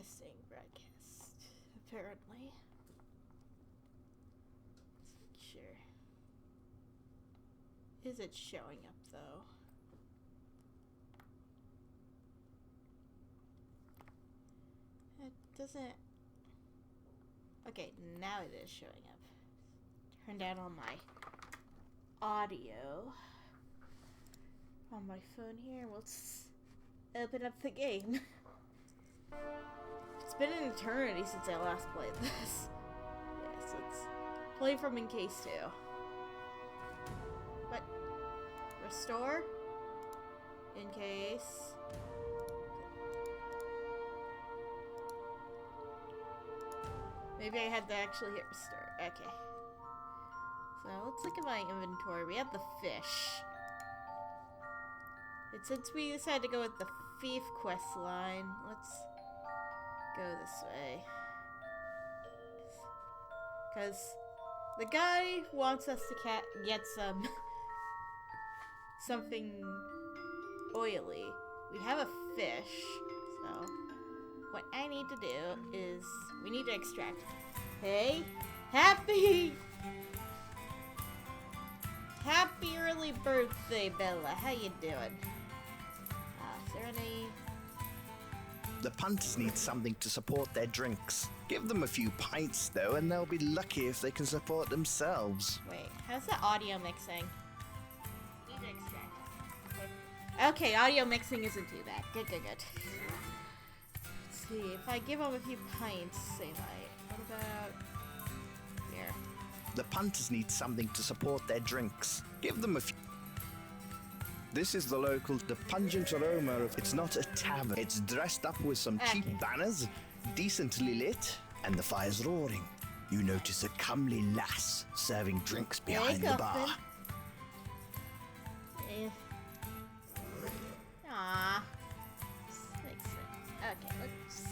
Testing broadcast, apparently. Let's make sure. Is it showing up though? It doesn't. Okay, now it is showing up. Turn down all my audio on my phone here. Let's open up the game. It's been an eternity since I last played this. Yes, let's play from in case 2. What? Restore? In case. Maybe I had to actually hit restore. Okay. So let's look at my inventory. We have the fish. And since we decided to go with the thief quest line, let's go this way. Because the guy wants us to get something oily. We have a fish, so what I need to do is we need to extract. Hey, happy early birthday, Bella. How you doing? Is there any? The punters need something to support their drinks. Give them a few pints, though, and they'll be lucky if they can support themselves. Wait, how's the audio mixing? Need to extract it. Okay, audio mixing isn't too bad. Good. Let's see, if I give them a few pints, they might. What about here? The punters need something to support their drinks. Give them a few. This is the local, the pungent aroma of, it's not a tavern. It's dressed up with some cheap banners, decently lit, and the fire's roaring. You notice a comely lass serving drinks behind the bar. Aww. Makes sense. Okay, let's...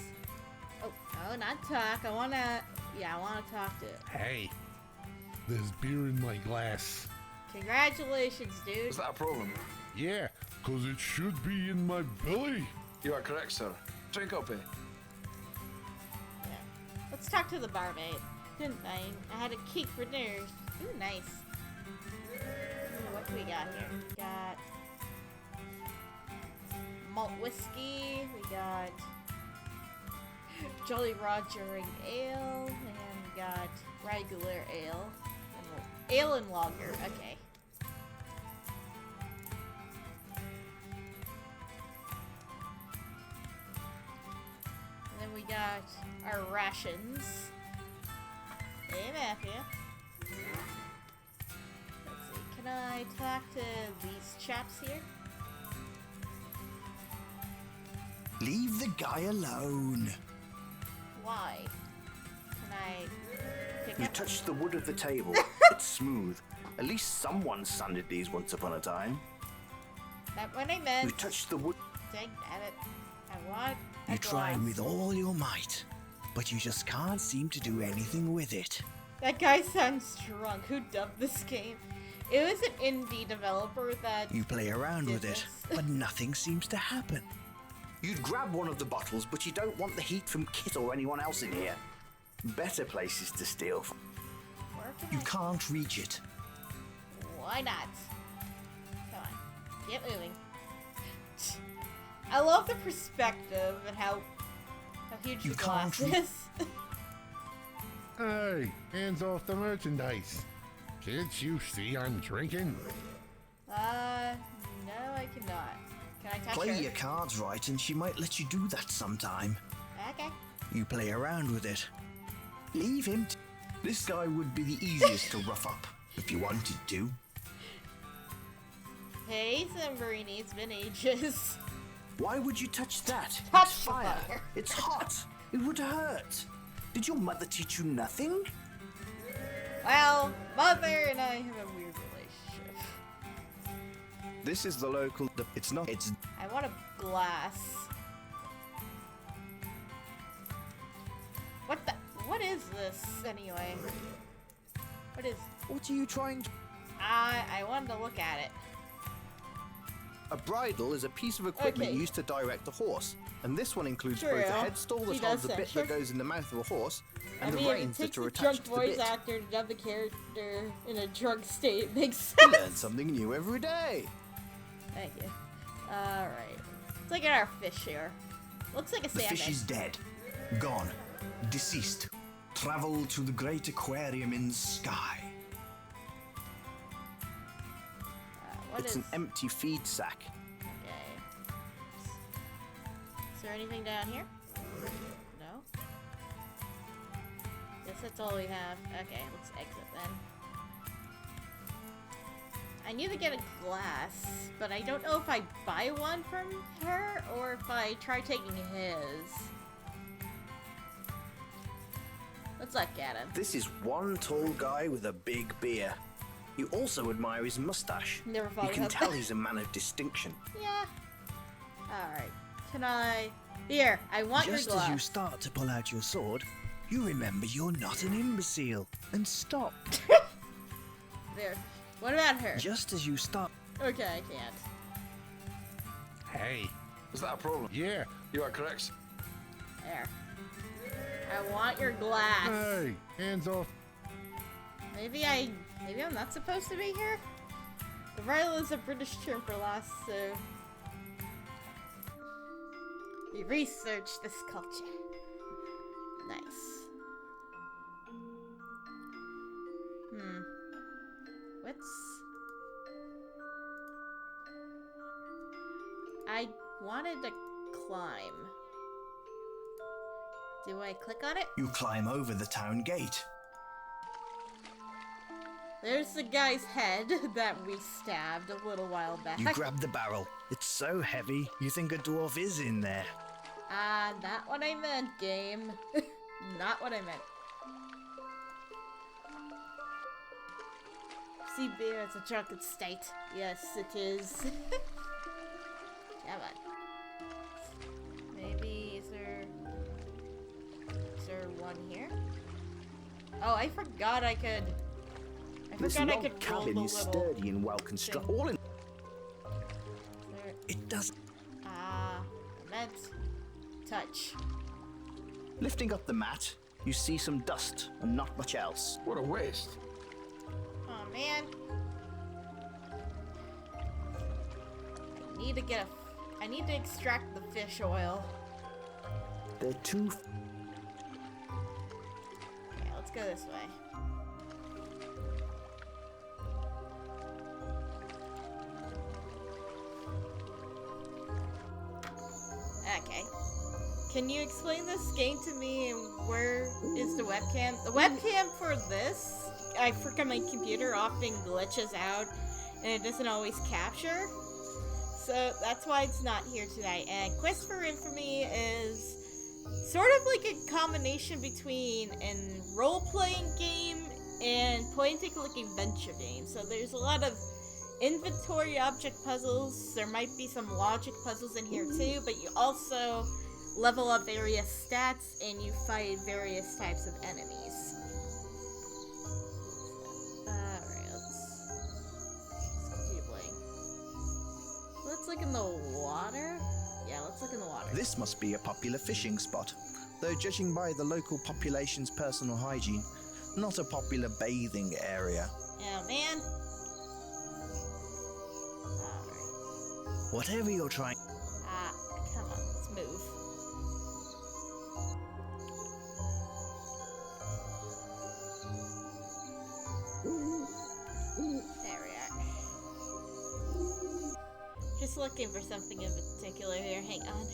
Oh, not talk. I wanna talk to it. Hey, there's beer in my glass. Congratulations, dude. Is that a problem? Yeah, 'cause it should be in my belly. You are correct, sir. Drink up, eh? Yeah. Let's talk to the barmaid. Good night. I had a cake for dinner. Ooh, nice. Ooh, what do we got here? We got malt whiskey. We got Jolly Roger ale, and we got regular ale. Ale and lager. Okay. And then we got our rations. Hey, Matthew. Let's see. Can I talk to these chaps here? Leave the guy alone. Why? Can I pick You up? touched the wood of the table. It's smooth. At least someone sanded these once upon a time. That's what I meant. You touched the wood. Dang it. I want a You tried glass. with all your might, but you just can't seem to do anything with it. That guy sounds drunk. Who dubbed this game? It was an indie developer that... You play around did with it, this. but nothing seems to happen. You'd grab one of the bottles, but you don't want the heat from Kit or anyone else in here. Better places to steal from. Where can You I... can't reach it. Why not? Come on. Get moving. I love the perspective and how huge You the glass can't is. Hey, hands off the merchandise. Can't you see I'm drinking? No, I cannot. Can I touch Play her? your cards right and she might let you do that sometime. Okay. You play around with it. Leave him. This guy would be the easiest to rough up, if you wanted to. Hey, Zamborini, it's been ages. Why would you touch that? Touch It's fire. the fire. It's hot. It would hurt. Did your mother teach you nothing? Well, Mother and I have a weird relationship. This is the local. It's not. It's. I want a glass. What is this anyway? What is? What are you trying to? I wanted to look at it. A bridle is a piece of equipment Okay. used to direct a horse, and this one includes True. both a headstall that He holds does the bit censure. that goes in the mouth of a horse, I and mean, the if it reins takes that are a attached drunk to the voice bit. actor to dub the character in a drunk state makes You learn sense. something new every day. Thank you. Alright. Let's look at our fish here. Looks like a The salmon. fish is dead. Gone. Deceased. Travel to the great aquarium in sky. What It's is... an empty feed sack. Okay. Is there anything down here? No? Guess that's all we have. Okay, let's exit then. I need to get a glass, but I don't know if I buy one from her or if I try taking his. Let's look at him. This is one tall guy with a big beer. You also admire his mustache. Never You thought can about tell that. he's a man of distinction. Yeah. Alright. Can I... Here, I want Just your as glass. you start to pull out your sword, you remember you're not an imbecile and stop. There. What about her? Just as you start. Okay, I can't. Hey. Is that a problem? Yeah. You are correct, sir. There. I want your glass. Hey. Hands off. Maybe I'm not supposed to be here? The bridle is a British term for lasso. We researched this culture. Nice. What's... I wanted to climb. Do I click on it? You climb over the town gate. There's the guy's head that we stabbed a little while back. You grab the barrel. It's so heavy, you think a dwarf is in there. Not what I meant, game. Not what I meant. See, beer, it's a chocolate state. Yes, it is. Come on. Maybe, is there one here? Oh, I forgot I could... This I log could roll cabin the is little sturdy and well constructed. All in there. It doesn't. I meant touch. Lifting up the mat, you see some dust and not much else. What a waste. Oh man. I need to extract the fish oil. They're too. Yeah, let's go this way. Okay. Can you explain this game to me and where is the webcam? The webcam for this, I forgot my computer often glitches out and it doesn't always capture. So that's why it's not here tonight. And Quest for Infamy is sort of like a combination between a role-playing game and point-and-click adventure game. So there's a lot of inventory object puzzles. There might be some logic puzzles in here too, but you also level up various stats and you fight various types of enemies. Alright, let's continue playing. Let's look in the water. Yeah, let's look in the water. This must be a popular fishing spot, though judging by the local population's personal hygiene, not a popular bathing area. Oh man. Alright. Whatever you're trying. Come on, let's move. There we are. Just looking for something in particular here. Hang on.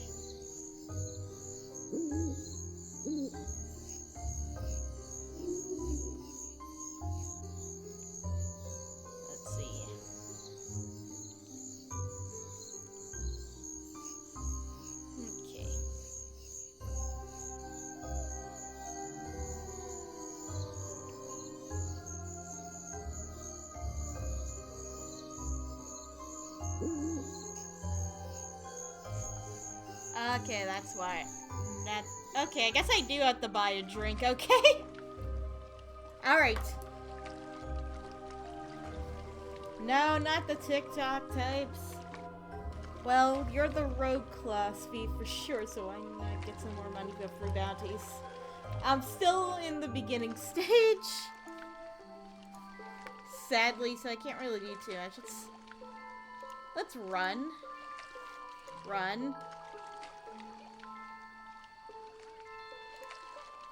Let's see. Okay. Okay, that's why. Okay, I guess I do have to buy a drink, okay? Alright. No, not the TikTok types. Well, you're the rogue class V for sure, so I might get some more money for free bounties. I'm still in the beginning stage. Sadly, so I can't really do too much. Let's run. Run.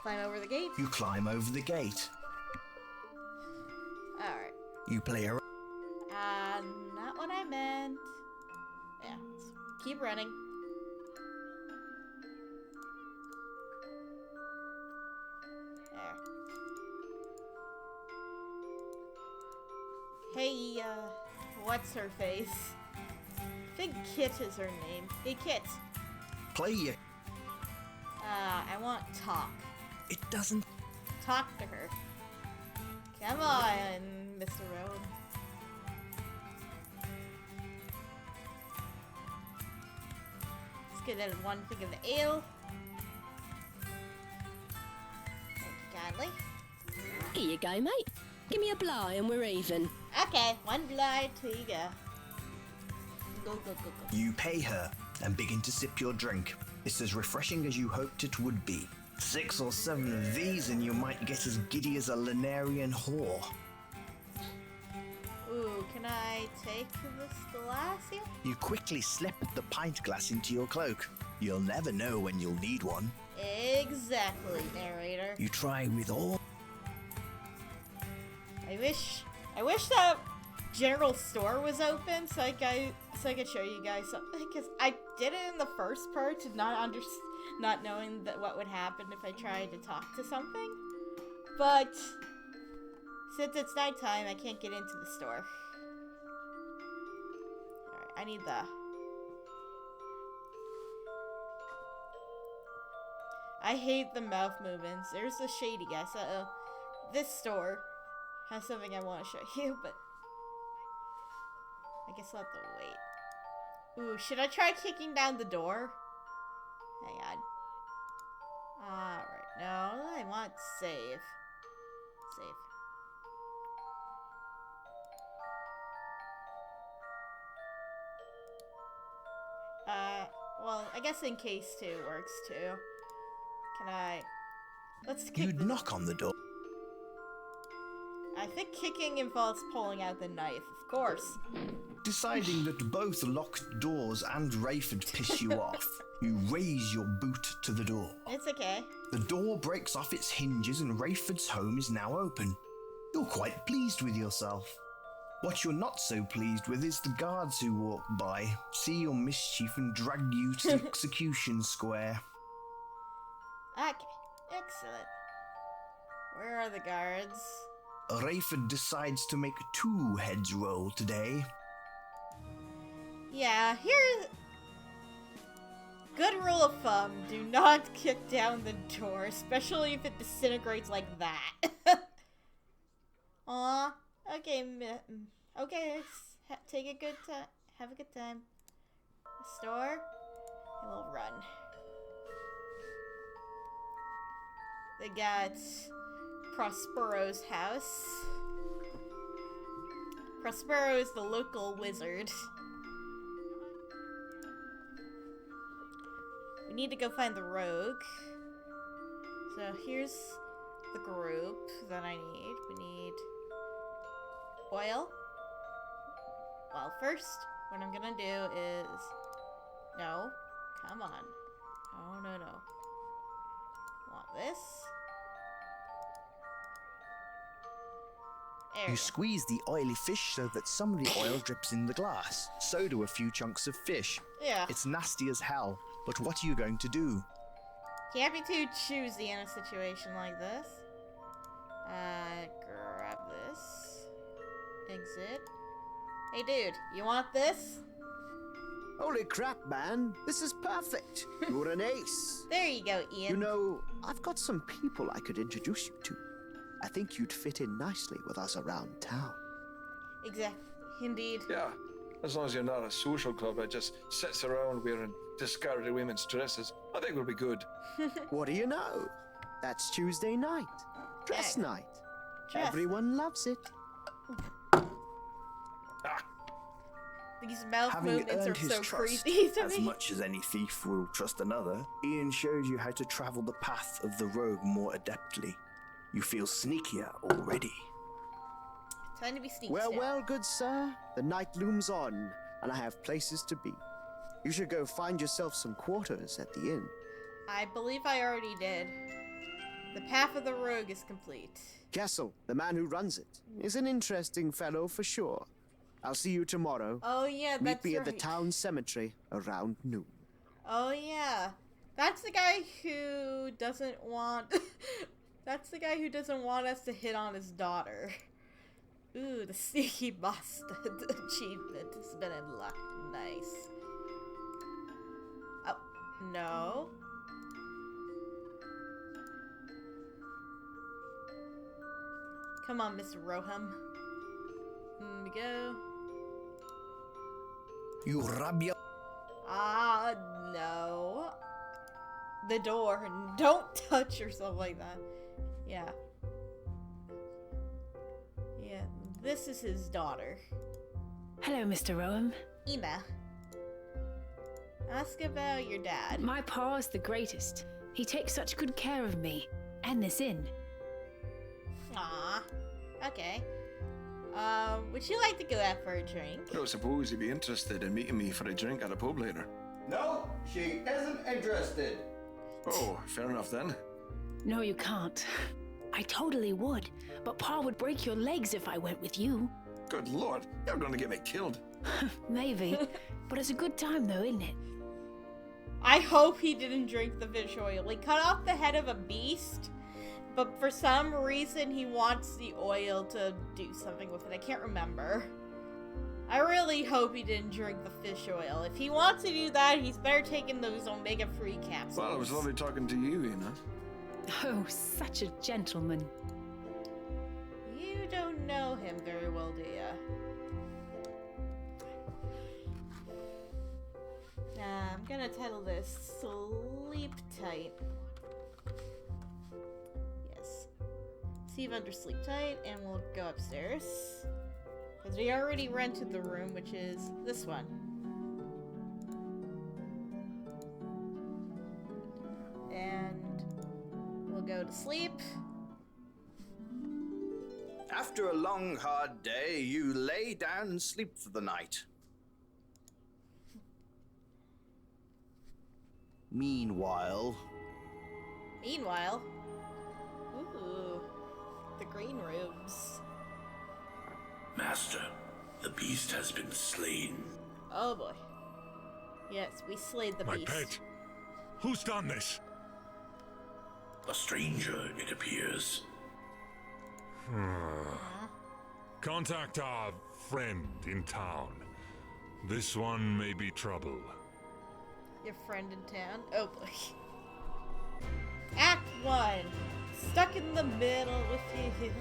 Climb over the gate. You climb over the gate. Alright. You play around. Not what I meant. Yeah, let's keep running. There. Hey, what's her face? I think Kit is her name. Hey, Kit. Play you. I want talk. It doesn't. Talk to her. Come on, Mr. Rowan. Let's get that one thing of the ale. Thank you kindly. Here you go, mate. Give me a blow and we're even. Okay, one blind, here you go. Go, go, go, go. You pay her and begin to sip your drink. It's as refreshing as you hoped it would be. 6 or 7 of these and you might get as giddy as a Lunarian whore. Ooh, can I take this glass here? You quickly slip the pint glass into your cloak. You'll never know when you'll need one. Exactly, narrator. You try with all. I wish that general store was open so I could show you guys something, because I did it in the first part, not knowing that what would happen if I tried to talk to something. But since it's nighttime, I can't get into the store. Alright, I need the... I hate the mouth movements. There's the shady guy. So this store has something I want to show you, but I guess I'll have to wait. Ooh, should I try kicking down the door? Hang on. Alright, no, I want save. Save. Well, I guess in case 2 works too. Can I... Let's kick You'd knock on the door. I think kicking involves pulling out the knife, of course. Deciding that both locked doors and Rayford piss you off, you raise your boot to the door. It's okay. The door breaks off its hinges and Rayford's home is now open. You're quite pleased with yourself. What you're not so pleased with is the guards who walk by, see your mischief and drag you to the execution square. Okay, excellent. Where are the guards? Rayford decides to make 2 heads roll today. Yeah, here's... Good rule of thumb, do not kick down the door, especially if it disintegrates like that. Aw, okay, okay, take a good time, have a good time. Store, and we'll run. They got Prospero's house. Prospero is the local wizard. We need to go find the rogue. So here's the group that I need. We need oil. Well, first, what I'm gonna do is... No. Come on. Oh, no, no. Want this? There we You go. squeeze the oily fish so that some of the oil drips in the glass. So do a few chunks of fish. Yeah. It's nasty as hell, but what are you going to do? Can't be too choosy in a situation like this. Grab this. Exit. Hey dude, you want this? Holy crap, man. This is perfect. You're an ace. There you go, Ian. You know, I've got some people I could introduce you to. I think you'd fit in nicely with us around town. Exactly. Indeed. Yeah, as long as you're not a social club that just sits around wearing discarded women's dresses, I think we'll be good. What do you know? That's Tuesday night. Dress Yeah. night. Dress. Everyone loves it. Ah, These mouth Having movements are earned his so trust, creepy to as me. much as any thief will trust another, Ian shows you how to travel the path of the rogue more adeptly. You feel sneakier already. Time to be sneaky. Well, well, good sir. The night looms on, and I have places to be. You should go find yourself some quarters at the inn. I believe I already did. The path of the rogue is complete. Kessel, the man who runs it, is an interesting fellow for sure. I'll see you tomorrow. Oh yeah, Meet that's me right. at the town cemetery around noon. Oh yeah, that's the guy who doesn't want. That's the guy who doesn't want us to hit on his daughter. Ooh, the sneaky bastard achievement has been unlocked. Nice. Oh no. Come on, Miss Roham. Here we go. You rub your... Ah, no. The door. Don't touch yourself like that. Yeah. Yeah, this is his daughter. Hello, Mr. Rowan. Ina. Ask about your dad. My pa is the greatest. He takes such good care of me and this inn. Aw. Okay. Would you like to go out for a drink? I don't suppose you'd be interested in meeting me for a drink at a pub later. No, she isn't interested. Oh, fair enough then. No, you can't. I totally would, but pa would break your legs if I went with you. Good lord, you're going to get me killed. Maybe, but it's a good time though, isn't it? I hope he didn't drink the fish oil. He cut off the head of a beast, but for some reason he wants the oil to do something with it. I can't remember. I really hope he didn't drink the fish oil. If he wants to do that, he's better taking those omega-3 capsules. Well, it was lovely talking to you, Ina. Oh, such a gentleman. You don't know him very well, do ya? I'm gonna title this Sleep Tight. Yes. Save under Sleep Tight, and we'll go upstairs. Because we already rented the room, which is this one. And we'll go to sleep. After a long, hard day, you lay down and sleep for the night. Meanwhile, Ooh, the green rooms. Master, the beast has been slain. Oh boy. Yes, we slayed the My beast. pet. Who's done this? A stranger, it appears. Contact our friend in town. This one may be trouble. Your friend in town? Oh boy. Act 1. Stuck in the middle with you.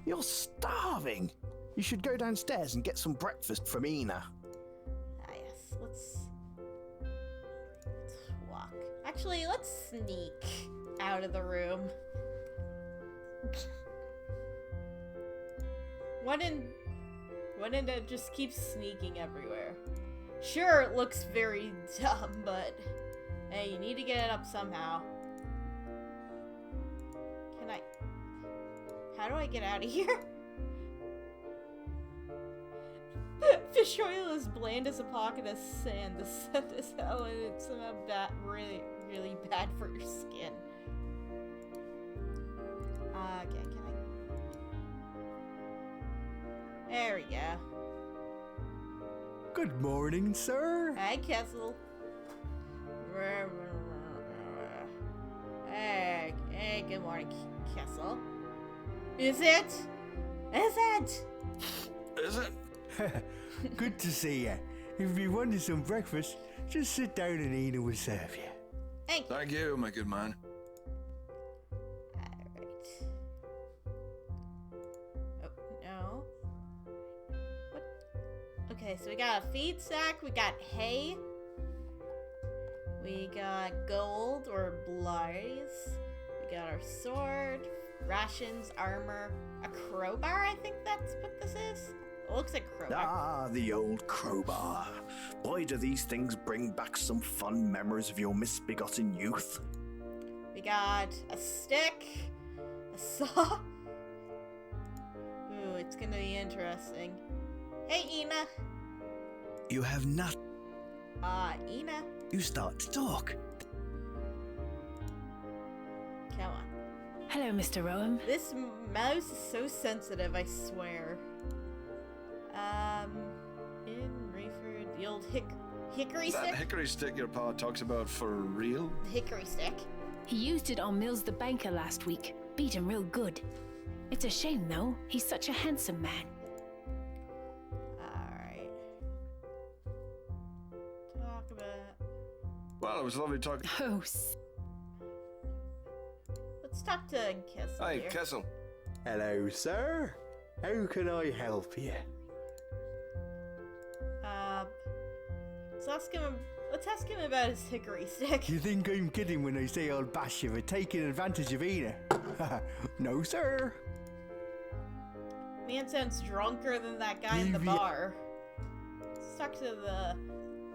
you're starving. You should go downstairs and get some breakfast from Ina. Ah yes, let's walk. Actually, let's sneak out of the room. One in just keeps sneaking everywhere. Sure, it looks very dumb, but hey, you need to get it up somehow. How do I get out of here? Fish oil is bland as a pocket of sand. The scent is hell, and it's somehow really, really bad for your skin. Okay, can I? There we go. Good morning, sir. Hi, Kessel. Hey, good morning, Kessel. Is it? Is it? Is it? Good to see you. If you wanted some breakfast, just sit down and Ina will serve you. Thank you, my good man. Alright. Oh, no. What? Okay, so we got a feed sack, we got hay, we got gold or bloodies, we got our sword, rations, armor, a crowbar, I think that's what this is? looks like a crowbar. Ah, the old crowbar. Boy, do these things bring back some fond memories of your misbegotten youth. We got a stick, a saw. Ooh, it's gonna be interesting. Hey, Ina. You have not. Ina. You start to talk. Come on. Hello, Mr. Rowan. This mouse is so sensitive, I swear. In Rayford, the old hickory Is that stick? hickory stick your pa talks about for real? The hickory stick. He used it on Mills the banker last week. Beat him real good. It's a shame, though. He's such a handsome man. Alright. Talk about... Well, it was lovely talking. Oh, Let's talk to Kessel Hi, here. Kessel. Hello, sir. How can I help you? Let's ask him about his hickory stick. You think I'm kidding when I say I'll bash you for taking advantage of Ina? No, sir. Man sounds drunker than that guy in the bar. Let's talk to the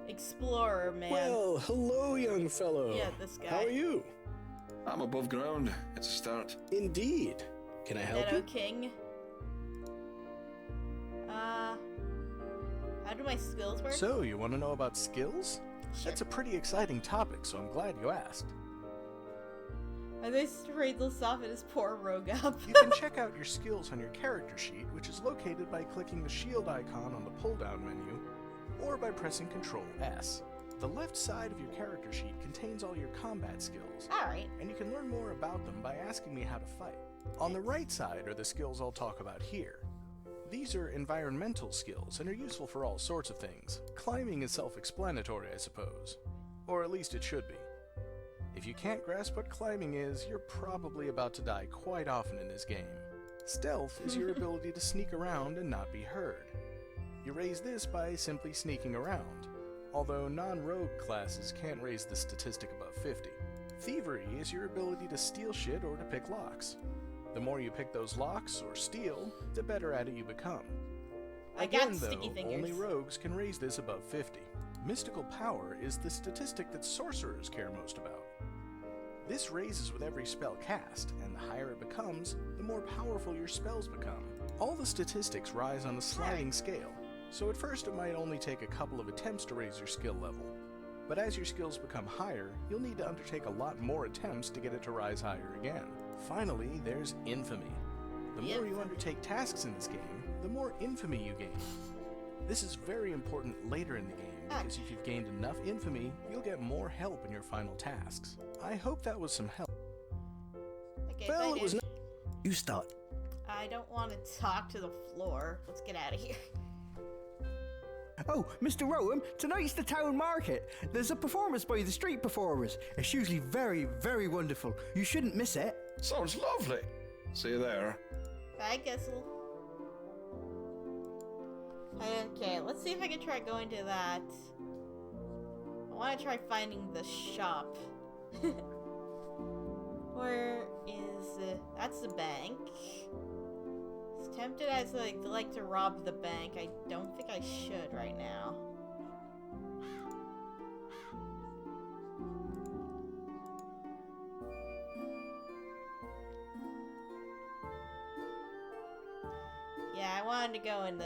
explorer man. Well, hello, young fellow. Yeah, this guy. How are you? I'm above ground. It's a start. Indeed. Can I help Meadow you? King. How do my skills work? So, you want to know about skills? Sure. That's a pretty exciting topic, so I'm glad you asked. Are they straight to soften his poor rogue up? You can check out your skills on your character sheet, which is located by clicking the shield icon on the pull-down menu, or by pressing Ctrl-S. The left side of your character sheet contains all your combat skills. Alright. And you can learn more about them by asking me how to fight. On the right side are the skills I'll talk about here. These are environmental skills and are useful for all sorts of things. Climbing is self-explanatory, I suppose. Or at least it should be. If you can't grasp what climbing is, you're probably about to die quite often in this game. Stealth is your ability to sneak around and not be heard. You raise this by simply sneaking around, although non-rogue classes can't raise the statistic above 50. Thievery is your ability to steal shit or to pick locks. The more you pick those locks, or steal, the better at it you become. I got Again, sticky though, fingers. only rogues can raise this above 50. Mystical power is the statistic that sorcerers care most about. This raises with every spell cast, and the higher it becomes, the more powerful your spells become. All the statistics rise on a sliding scale, so at first it might only take a couple of attempts to raise your skill level. But as your skills become higher, you'll need to undertake a lot more attempts to get it to rise higher again. Finally, there's Infamy. The more you undertake tasks in this game, the more infamy you gain. This is very important later in the game, because if you've gained enough infamy, you'll get more help in your final tasks. I hope that was some help. Okay, Well, bye, it was dude. You start. I don't want to talk to the floor. Let's get out of here. Oh, Mr. Rowan, tonight's the town market. There's a performance by the street performers. It's usually very, very wonderful. You shouldn't miss it. Sounds lovely. See you there. Bye, Kessel. Okay, let's see if I can try going to that. I want to try finding the shop. Where is that's the bank. As tempted as I'd like to rob the bank, I don't think I should right now. Yeah, I wanted to go into...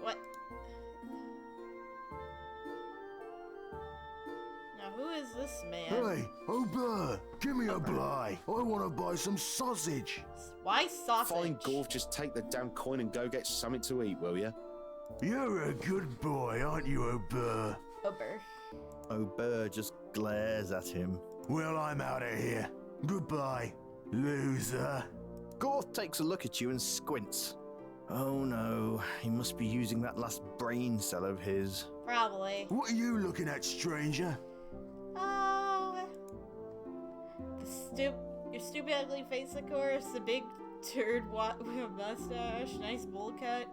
What? Now, who is this man? Hey, Ober, give me a bly. I want to buy some sausage. Why sausage? Fine, Gorf, just take the damn coin and go get something to eat, will you? You're a good boy, aren't you, Ober? Ober. Ober just glares at him. Well, I'm out of here. Goodbye, loser. Gorf takes a look at you and squints. Oh no, he must be using that last brain cell of his. Probably. What are you looking at, stranger? Oh. Your stupid ugly face, of course. The big turd with a mustache. Nice bowl cut.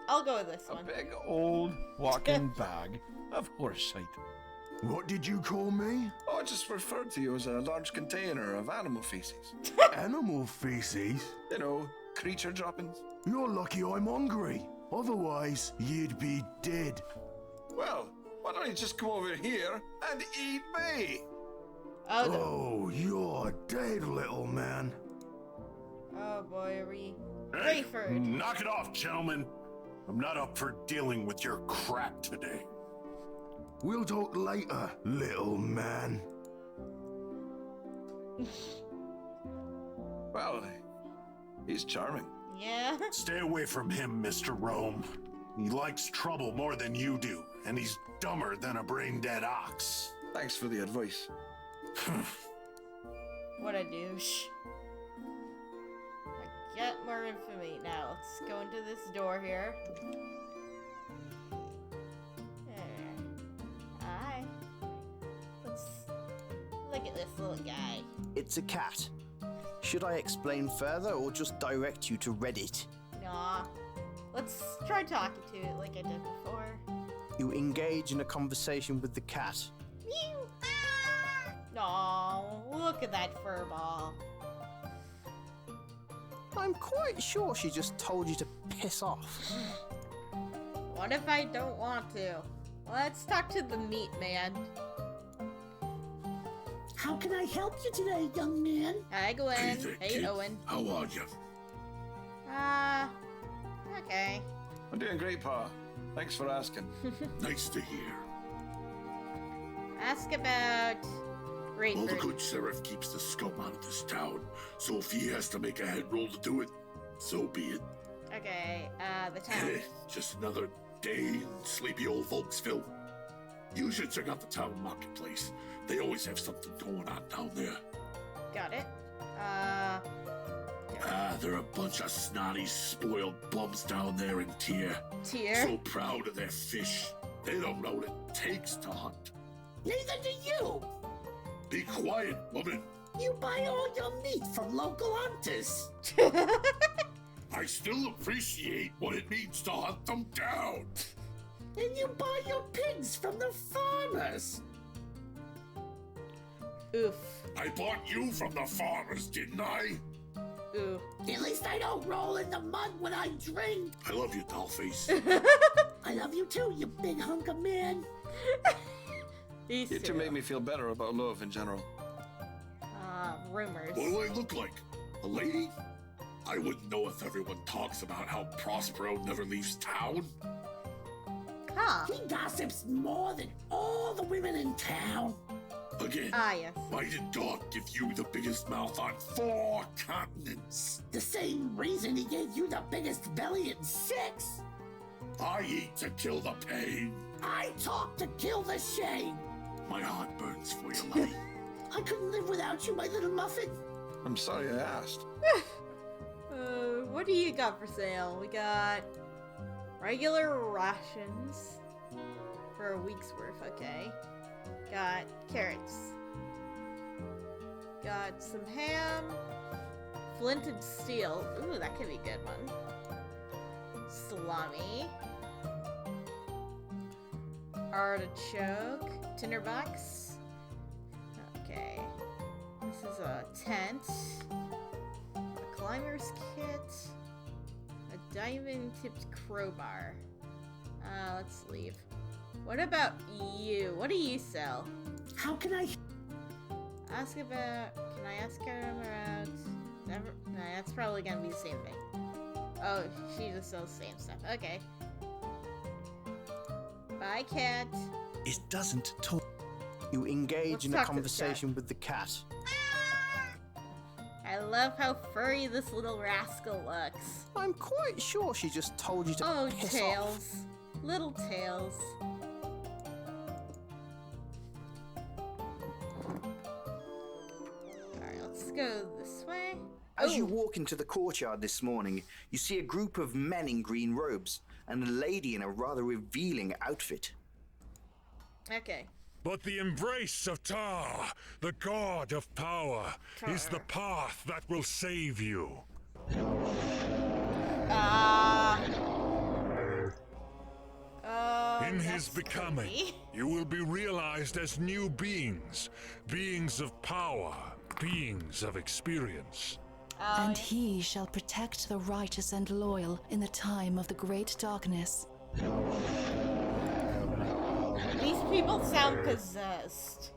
I'll go with this A one. big old walking bag of horse shite. What did you call me? Oh, I just referred to you as a large container of animal feces. Animal feces? You know, creature droppings. You're lucky I'm hungry. Otherwise, you'd be dead. Well, why don't you just come over here and eat me? Oh, you're dead, little man. Oh boy, are we... Hey, Rayford. knock it off, gentlemen. I'm not up for dealing with your crap today. We'll talk later, little man. Well, he's charming. Yeah. Stay away from him, Mr. Rome. He likes trouble more than you do, and he's dumber than a brain-dead ox. Thanks for the advice. What a douche. I get more infamy. Now, let's go into this door here. There. Hi. Let's look at this little guy. It's a cat. Should I explain further or just direct you to Reddit? Nah. Let's try talking to it like I did before. You engage in a conversation with the cat. Mew! Aw, look at that fur ball. I'm quite sure she just told you to piss off. What if I don't want to? Let's talk to the meat man. How can I help you today, young man? Hi, Gwen. Hey there, Hey, kid. Owen. How are you? Okay. I'm doing great, Pa. Thanks for asking. Nice to hear. Ask about Well, the Rayford. good sheriff keeps the scum out of this town, so if he has to make a head roll to do it, so be it. Okay, the town. Just another day in sleepy old Volksville. You should check out the town marketplace. They always have something going on down there. Got it. They're a bunch of snotty, spoiled bums down there in Tyr. Tyr? So proud of their fish. They don't know what it takes to hunt. Neither do you. Be quiet, woman. You buy all your meat from local hunters. I still appreciate what it means to hunt them down. And you buy your pigs from the farmers. Oof. I bought you from the farmers, didn't I? Ooh. At least I don't roll in the mud when I drink. I love you, dollface. I love you too, you big hunk of man. You two make me feel better about love in general. Rumors. What do I look like? A lady? I wouldn't know if everyone talks about how Prospero never leaves town. Huh. He gossips more than all the women in town. Again, yes. Why did Doc give you the biggest mouth on 4 continents? The same reason he gave you the biggest belly in 6. I eat to kill the pain. I talk to kill the shame. My heart burns for you, Lenny. I couldn't live without you, my little muffin. I'm sorry I asked. What do you got for sale? We got regular rations for a week's worth, okay. Got carrots. Got some ham. Flint and steel. Ooh, that could be a good one. Salami. Artichoke. Tinderbox. Okay. This is a tent. A climber's kit. A diamond-tipped crowbar. Let's leave. What about you? What do you sell? How can I... Ask about... Can I ask her about... Never... No, that's probably gonna be the same thing. Oh, she just sells the same stuff. Okay. Bye, cat. It doesn't talk. You engage Let's in a talk to the conversation with the cat. I love how furry this little rascal looks. I'm quite sure she just told you to Oh, piss Tails. off. Little Tails. Alright, let's go this way. As you walk into the courtyard this morning, you see a group of men in green robes and a lady in a rather revealing outfit. Okay. But the embrace of Tar, the god of power, is the path that will save you. In his that's becoming, creepy. you will be realized as new beings. Beings of power. Beings of experience. And he shall protect the righteous and loyal in the time of the great darkness. These people sound possessed.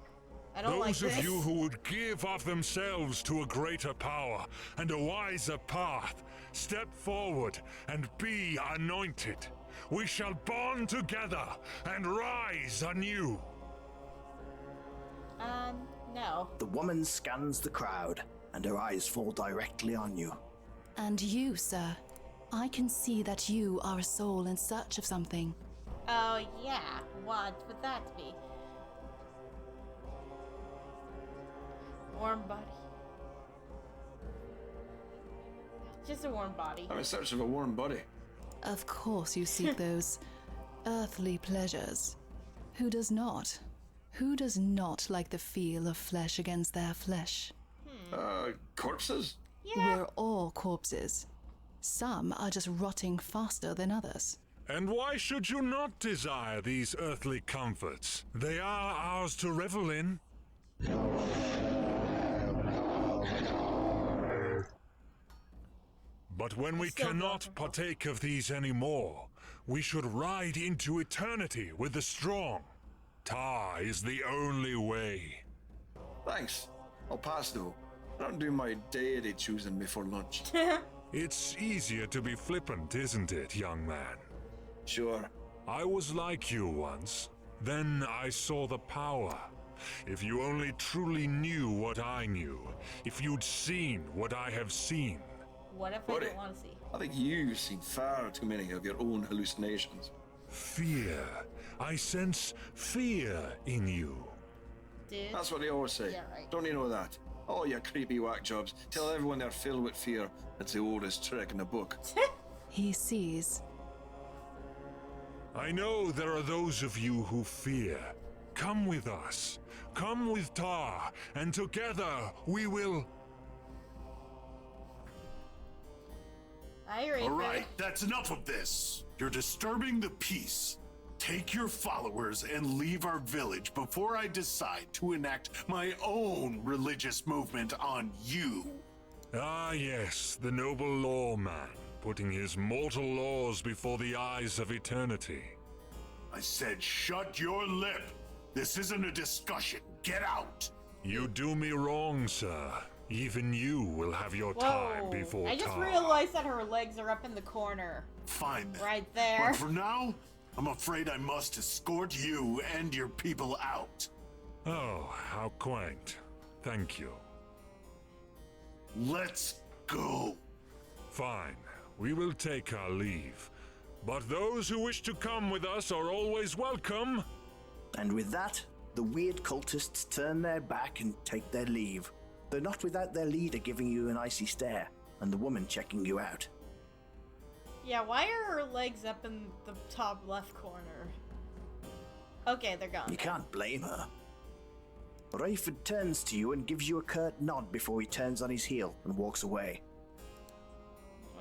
I don't like Those this. of you who would give of themselves to a greater power and a wiser path, step forward and be anointed. We shall bond together and rise anew. No. The woman scans the crowd, and her eyes fall directly on you. And you, sir, I can see that you are a soul in search of something. Oh, yeah. What would that be? Warm body. Just a warm body. I'm in search of a warm body. Of course you seek those earthly pleasures. Who does not? Who does not like the feel of flesh against their flesh? Corpses? We're all corpses. Some are just rotting faster than others. And why should you not desire these earthly comforts? They are ours to revel in. But when we cannot partake of these anymore, we should ride into eternity with the strong. Tar is the only way. Thanks. I'll pass though. I don't do my deity choosing before lunch. It's easier to be flippant, isn't it, young man? Sure. I was like you once. Then I saw the power. If you only truly knew what I knew, if you'd seen what I have seen. What if I don't want to see? I think you've seen far too many of your own hallucinations. Fear. I sense fear in you. Dude. That's what they always say. Yeah, right. Don't you know that? Oh, you creepy whack jobs. Tell everyone they're filled with fear. It's the oldest trick in the book. He sees. I know there are those of you who fear. Come with us. Come with Tar, and together we will... All right, that's enough of this. You're disturbing the peace. Take your followers and leave our village before I decide to enact my own religious movement on you. Ah, yes, the noble lawman, putting his mortal laws before the eyes of eternity. I said shut your lip. This isn't a discussion. Get out. You do me wrong, sir. Even you will have your time before I just Tar. realized that her legs are up in the corner. Fine then. Right there. But for now, I'm afraid I must escort you and your people out. Oh, how quaint. Thank you. Let's go. Fine. We will take our leave. But those who wish to come with us are always welcome. And with that, the weird cultists turn their back and take their leave. Though not without their leader giving you an icy stare, and the woman checking you out. Yeah, why are her legs up in the top left corner? Okay, they're gone. You can't blame her. Rayford turns to you and gives you a curt nod before he turns on his heel and walks away.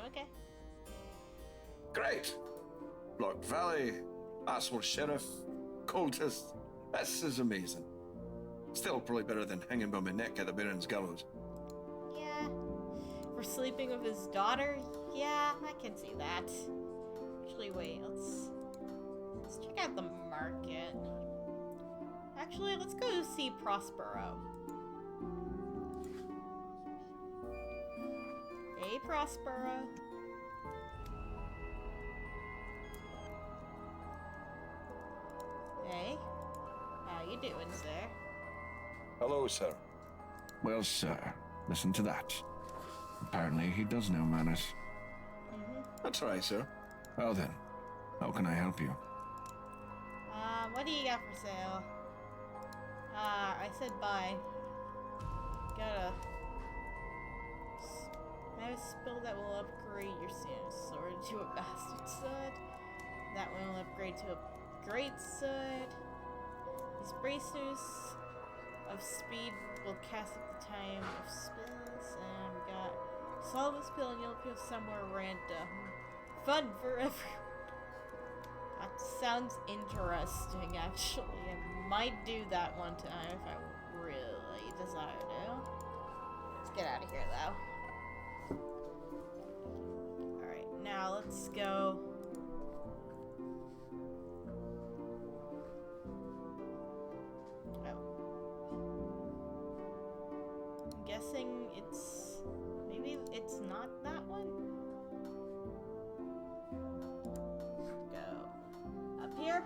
Okay. Great. Block Valley, asshole sheriff, cultist. This is amazing. Still probably better than hanging by my neck at the Baron's gallows. Yeah. For sleeping with his daughter? Yeah, I can see that. Actually, wait, let's check out the market. Actually, let's go see Prospero. Hey, Prospero. Hey, how you doing, sir? Hello, sir. Well, sir, listen to that. Apparently he does know manners. That's right, sir. Well then, how can I help you? What do you got for sale? I said bye. I have a spell that will upgrade your sword to a bastard sword. That one will upgrade to a great sword. These bracers of speed will cast at the time of spells, and we got solve this pill and you'll appear somewhere random. Fun for everyone. That's sounds interesting, actually. I might do that one time if I really desire to. Let's get out of here, though. Alright, now let's go. I'm guessing it's... maybe it's not that one? Go up here.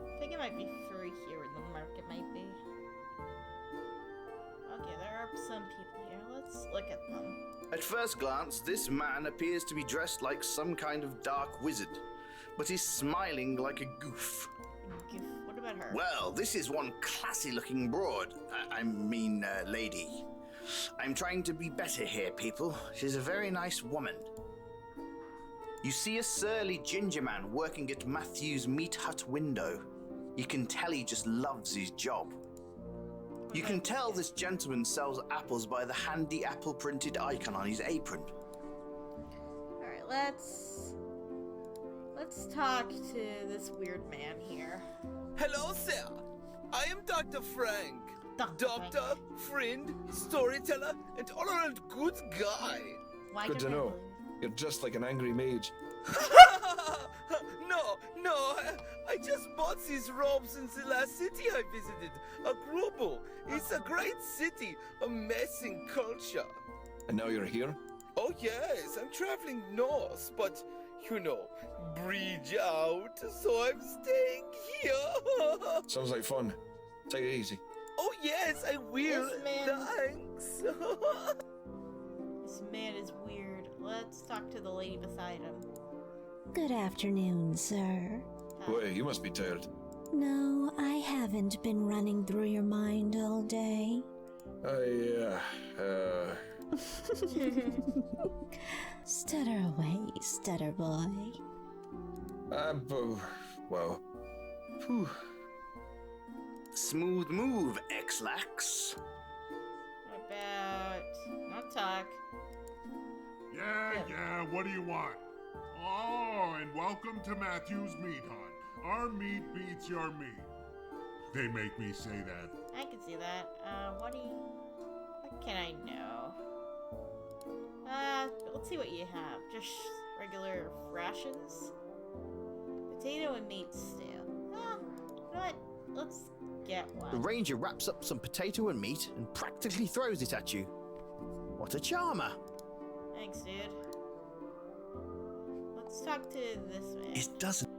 I think it might be through here where the market might be. Okay, there are some people here. Let's look at them. At first glance, this man appears to be dressed like some kind of dark wizard, but he's smiling like a goof. Goof? What about her? Well, this is one classy-looking broad. I mean, lady. I'm trying to be better here, people. She's a very nice woman. You see a surly ginger man working at Matthew's meat hut window. You can tell he just loves his job. You can tell this gentleman sells apples by the handy apple-printed icon on his apron. Alright, let's talk to this weird man here. Hello, sir. I am Dr. Frank. Doctor, friend, storyteller, and all-around good guy. Good to know. You're just like an angry mage. No, I just bought these robes in the last city I visited, Agrubo. It's a great city, amazing culture. And now you're here? Oh yes, I'm traveling north, but, you know, breathe out, so I'm staying here. Sounds like fun. Take it easy. Oh yes, I will. This man- Thanks. This man is weird. Let's talk to the lady beside him. Good afternoon, sir. Boy, you must be tired. No, I haven't been running through your mind all day. Stutter away, stutter boy. Well. Whew. Smooth move, X-Lax. About... not talk. Yeah, what do you want? Oh, and welcome to Matthew's Meat Hunt. Our meat beats your meat. They make me say that. I can see that. What can I know? Let's see what you have. Just regular rations? Potato and meat stew. You know what? Let's get one. The ranger wraps up some potato and meat and practically throws it at you. What a charmer. Thanks, dude. Let's talk to this man. It doesn't.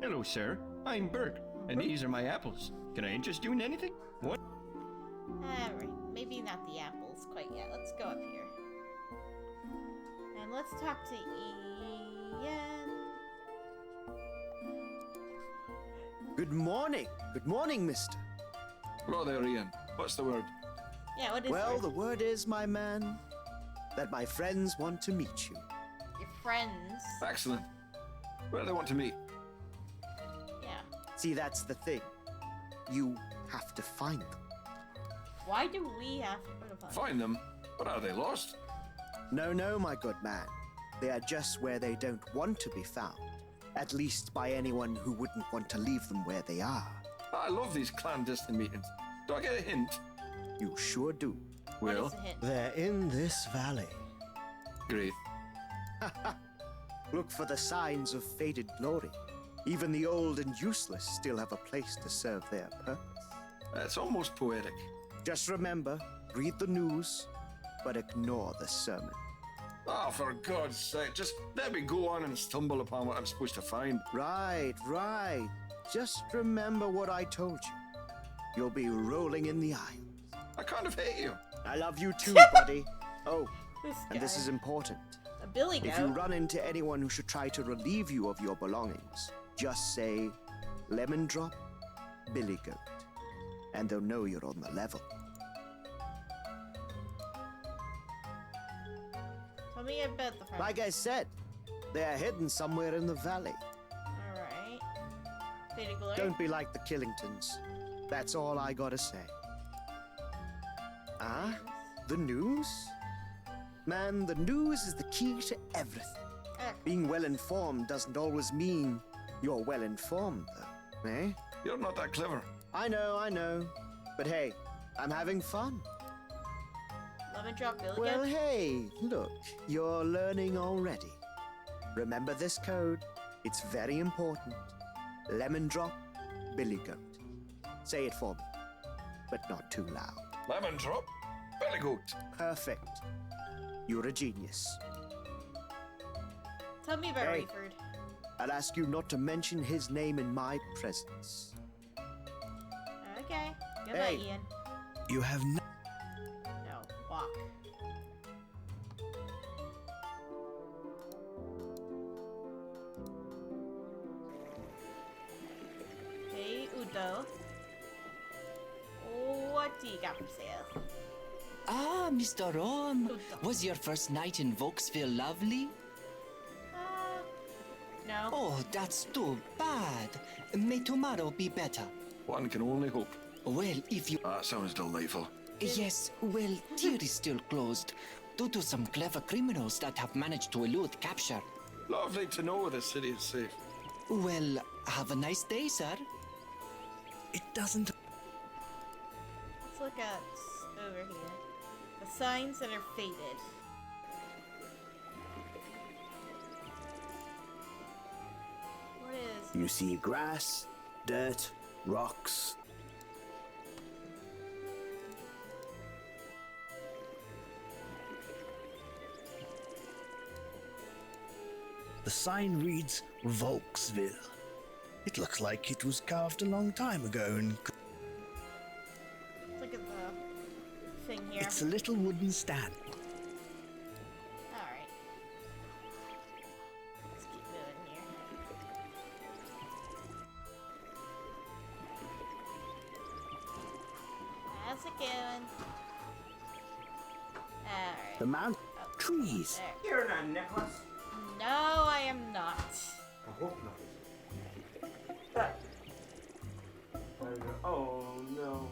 Hello, sir. I'm Bert, and these are my apples. Can I interest you in anything? What? Alright, maybe not the apples quite yet. Let's go up here. And let's talk to Ian. Good morning. Good morning, mister. Hello there, Ian. What's the word? Yeah, what is Well, the word is, my man, that my friends want to meet you. Your friends? Excellent. Where do they want to meet? Yeah. See, that's the thing. You have to find them. Why do we have to Find them? But are they lost? No, my good man. They are just where they don't want to be found. At least by anyone who wouldn't want to leave them where they are. I love these clandestine meetings. Do I get a hint? You sure do. Well, they're in this valley. Great. Look for the signs of faded glory. Even the old and useless still have a place to serve their purpose. That's almost poetic. Just remember, read the news, but ignore the sermon. Oh, for God's sake, just let me go on and stumble upon what I'm supposed to find. Right. Just remember what I told you. You'll be rolling in the aisles. I kind of hate you. I love you too, buddy. Oh, and this is important. A billy goat. If you run into anyone who should try to relieve you of your belongings, just say, lemon drop, billy goat, and they'll know you're on the level. Tell me about the friends. Like I said, they're hidden somewhere in the valley. Alright. Faded glory? Don't be like the Killingtons. That's all I gotta say. The news? Man, the news is the key to everything. Okay. Being well informed doesn't always mean you're well informed, though, eh? You're not that clever. I know. But hey, I'm having fun. Lemon drop Billy Well, Goat? hey, look, you're learning already. Remember this code. It's very important. Lemon drop, Billy Goat. Say it for me, but not too loud. Lemon drop, Billy Goat. Perfect. You're a genius. Tell me about Hey. Rayford. I'll ask you not to mention his name in my presence. Okay. Goodbye, Hey. Ian. You have no. No, walk. Hey, Udo. What do you got for sale? Ah, Mr. Rom, was your first night in Vokesville lovely? No. Oh, that's too bad. May tomorrow be better. One can only hope. Well, if you... That sounds delightful. Yes, well, Tyr is still closed due to some clever criminals that have managed to elude capture. Lovely to know the city is safe. Well, have a nice day, sir. It doesn't. Let's look at over here. The signs that are faded. What is... You see grass, dirt, rocks. The sign reads Volksville. It looks like it was carved a long time ago and. Look at the thing here. It's a little wooden stand. Alright. Let's keep moving here. How's it going? Alright. The mount trees. There. You're not Nicholas. No, I am not. I hope not. Oh no.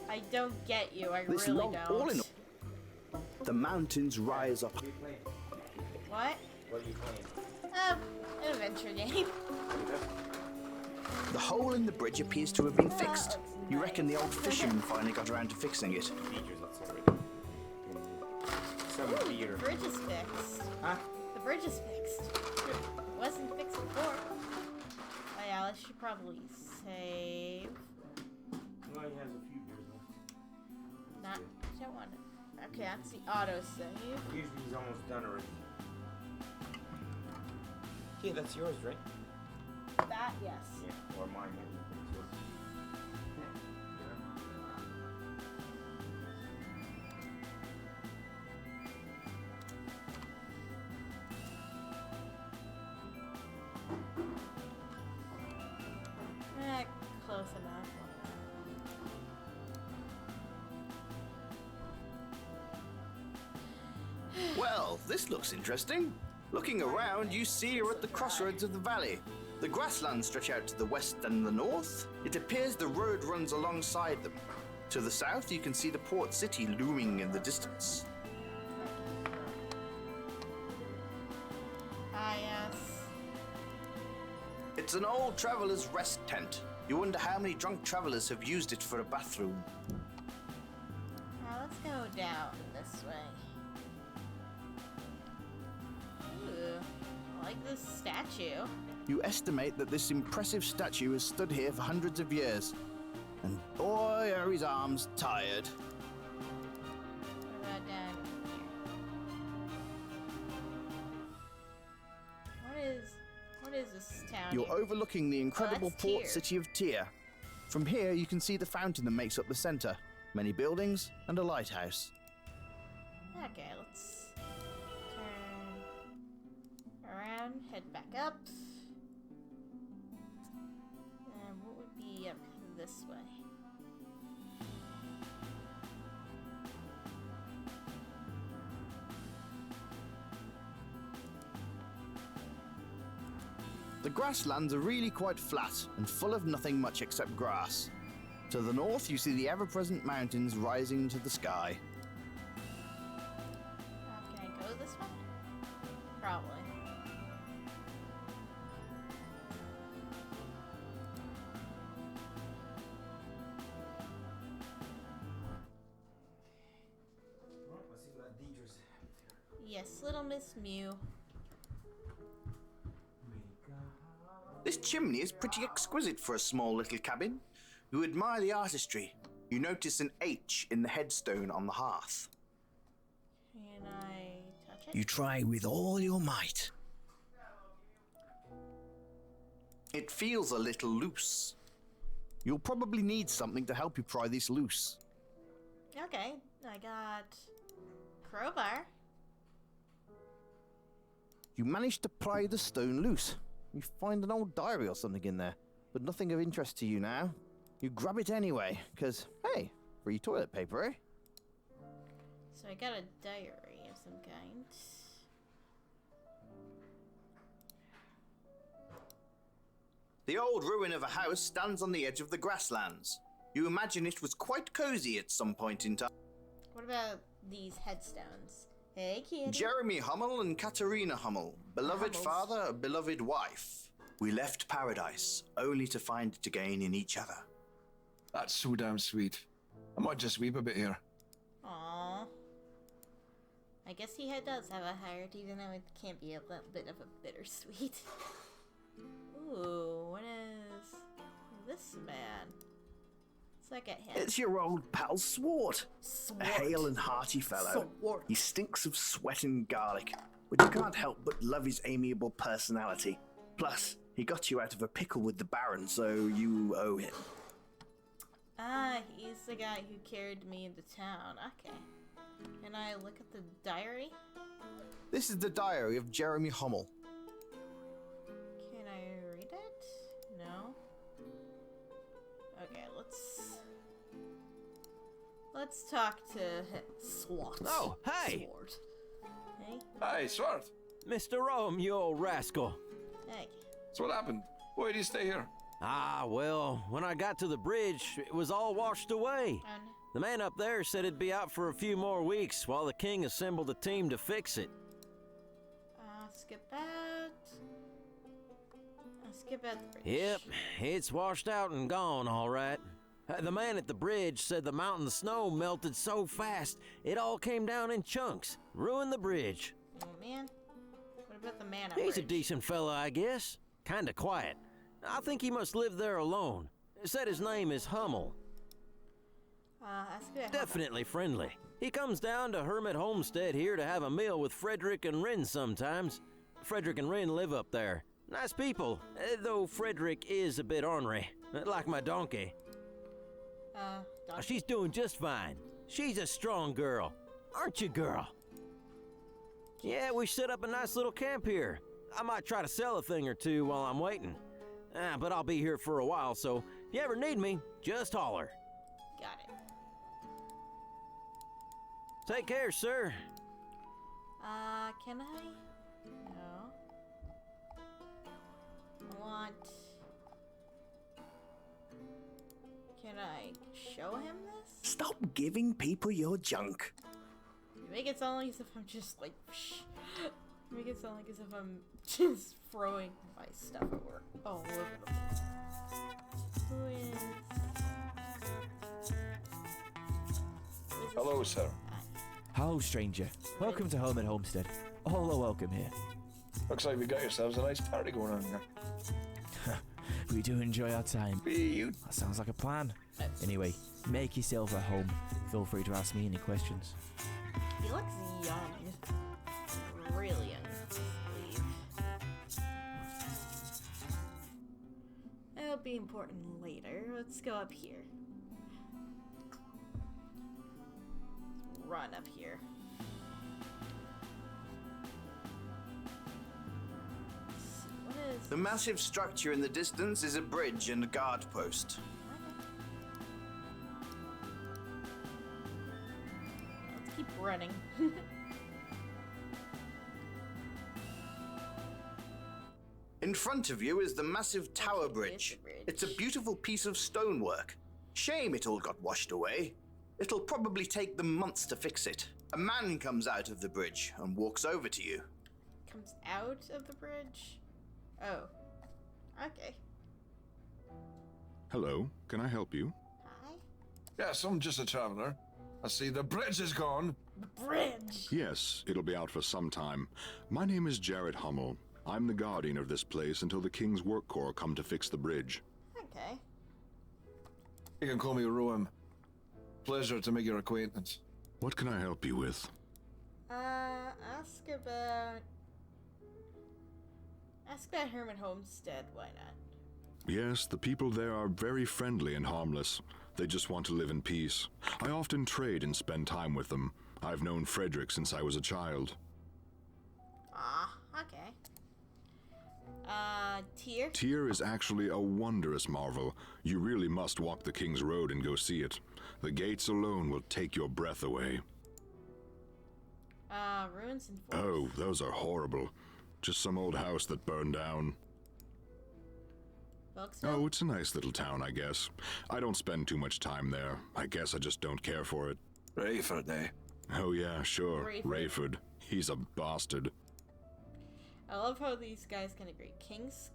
I don't get you. I This really log, don't. all in all, the mountains rise up. What? What are you playing? An adventure game. The hole in the bridge appears to have been fixed. You reckon the old fisherman finally got around to fixing it? Ooh, the bridge is fixed. Huh? The bridge is fixed. It wasn't fixed before. Oh yeah, I should probably save. Well, he has a few beers left. Not. I don't want it. Okay, that's the auto save. Usually he's almost done already. Okay, that's yours, right? That, yes. Yeah, or mine. It's yours. Close enough. Well, this looks interesting. Looking around, you see you're at the crossroads of the valley. The grasslands stretch out to the west and the north. It appears the road runs alongside them. To the south, you can see the port city looming in the distance. Ah, yes. It's an old traveler's rest tent. You wonder how many drunk travelers have used it for a bathroom. Now let's go down this way. Ooh, I like this statue. You estimate that this impressive statue has stood here for hundreds of years. And boy, are his arms tired. What about down here? What is this town? You're overlooking the incredible that's port Tyr. city of Tyr. From here, you can see the fountain that makes up the center, many buildings, and a lighthouse. Okay, let's turn around, head back up. And what would be up this way? The grasslands are really quite flat and full of nothing much except grass. To the north, you see the ever-present mountains rising to the sky. Okay, Probably. Yes, little Miss Mew. This chimney is pretty exquisite for a small little cabin. You admire the artistry. You notice an H in the headstone on the hearth. Can I touch it? You try with all your might. It feels a little loose. You'll probably need something to help you pry this loose. Okay, I got crowbar. You manage to pry the stone loose. You find an old diary or something in there, but nothing of interest to you now. You grab it anyway, because, hey, free toilet paper, eh? So I got a diary of some kind. The old ruin of a house stands on the edge of the grasslands. You imagine it was quite cozy at some point in time. What about these headstones? Hey, kid. Jeremy Hummel and Katerina Hummel, beloved Hummels. father, beloved wife. We left paradise, only to find it again in each other. That's so damn sweet. I might just weep a bit here. Aww. I guess he does have a heart, even though it can't be a little bit of a bittersweet. Ooh, what is this man? Let's look at him. It's your old pal Swart. Swart. A hale and hearty fellow. Swart. He stinks of sweat and garlic, but you can't help but love his amiable personality. Plus, he got you out of a pickle with the Baron, so you owe him. Ah, he's the guy who carried me into town. Okay. Can I look at the diary? This is the diary of Jeremy Hummel. Can I read it? No. Okay, let's talk to Swart. Oh, hey! Swart. Hey? Hi, Swart. Mr. Rome, you old rascal. Hey. So what happened? Why do you stay here? Ah, well, when I got to the bridge, it was all washed away. The man up there said it'd be out for a few more weeks while the king assembled a team to fix it. Skip out. Skip out the bridge. Yep, it's washed out and gone, all right. The man at the bridge said the mountain snow melted so fast, it all came down in chunks, ruined the bridge. Oh, man. What about the man at He's a bridge? decent fella, I guess. Kinda quiet. I think he must live there alone. Said his name is Hummel. Ask about Definitely friendly. He comes down to Hermit Homestead here to have a meal with Frederick and Rin sometimes. Frederick and Rin live up there. Nice people, though Frederick is a bit ornery, like my donkey. Donkey? She's doing just fine. She's a strong girl. Aren't you, girl? Yeah, we set up a nice little camp here. I might try to sell a thing or two while I'm waiting. But I'll be here for a while, so if you ever need me, just holler. Got it. Take care, sir. Can I? No. I want... Can I show him this? Stop giving people your junk. You make it sound like as if I'm just like... Make it sound like as if I'm just throwing my stuff at work all over the place. Who is... Hello, sir. Hello, stranger. Welcome to Home and Homestead. All are welcome here. Looks like we got yourselves a nice party going on here. We do enjoy our time. That sounds like a plan. Anyway, make yourself at home. Feel free to ask me any questions. He looks young. Really young. It'll be important later. Let's go up here. Run up here. What is The massive structure in the distance is a bridge and a guard post. Let's keep running. In front of you is the massive tower bridge. It's a beautiful piece of stonework. Shame it all got washed away. It'll probably take them months to fix it. A man comes out of the bridge and walks over to you. comes out of the bridge? Oh. Okay. Hello, can I help you? Hi. Yes, I'm just a traveler. I see the bridge is gone. The bridge! Yes, it'll be out for some time. My name is Jared Hummel. I'm the guardian of this place until the King's Work Corps come to fix the bridge. Okay. You can call me Roam. Pleasure to make your acquaintance. What can I help you with? Ask about Hermit Homestead, why not? Yes, the people there are very friendly and harmless. They just want to live in peace. I often trade and spend time with them. I've known Frederick since I was a child. Ah, okay. Tyr? Tyr is actually a wondrous marvel. You really must walk the King's Road and go see it. The gates alone will take your breath away. Ruins and Oh, those are horrible. Just some old house that burned down. Oh, it's a nice little town, I guess. I don't spend too much time there. I guess I just don't care for it. Rayford, eh? Oh yeah, sure. Rayford. He's a bastard. I love how these guys can agree. King's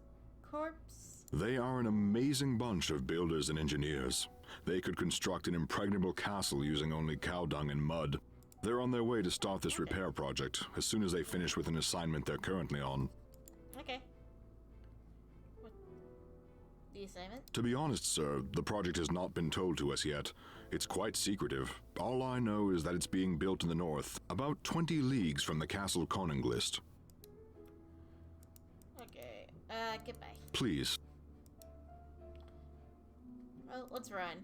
Corpse? They are an amazing bunch of builders and engineers. They could construct an impregnable castle using only cow dung and mud. They're on their way to start this repair project as soon as they finish with an assignment they're currently on. Okay. What? The assignment? To be honest, sir, the project has not been told to us yet. It's quite secretive. All I know is that it's being built in the north, about 20 leagues from the castle Koninglist. Okay, goodbye. Please. Well, let's run.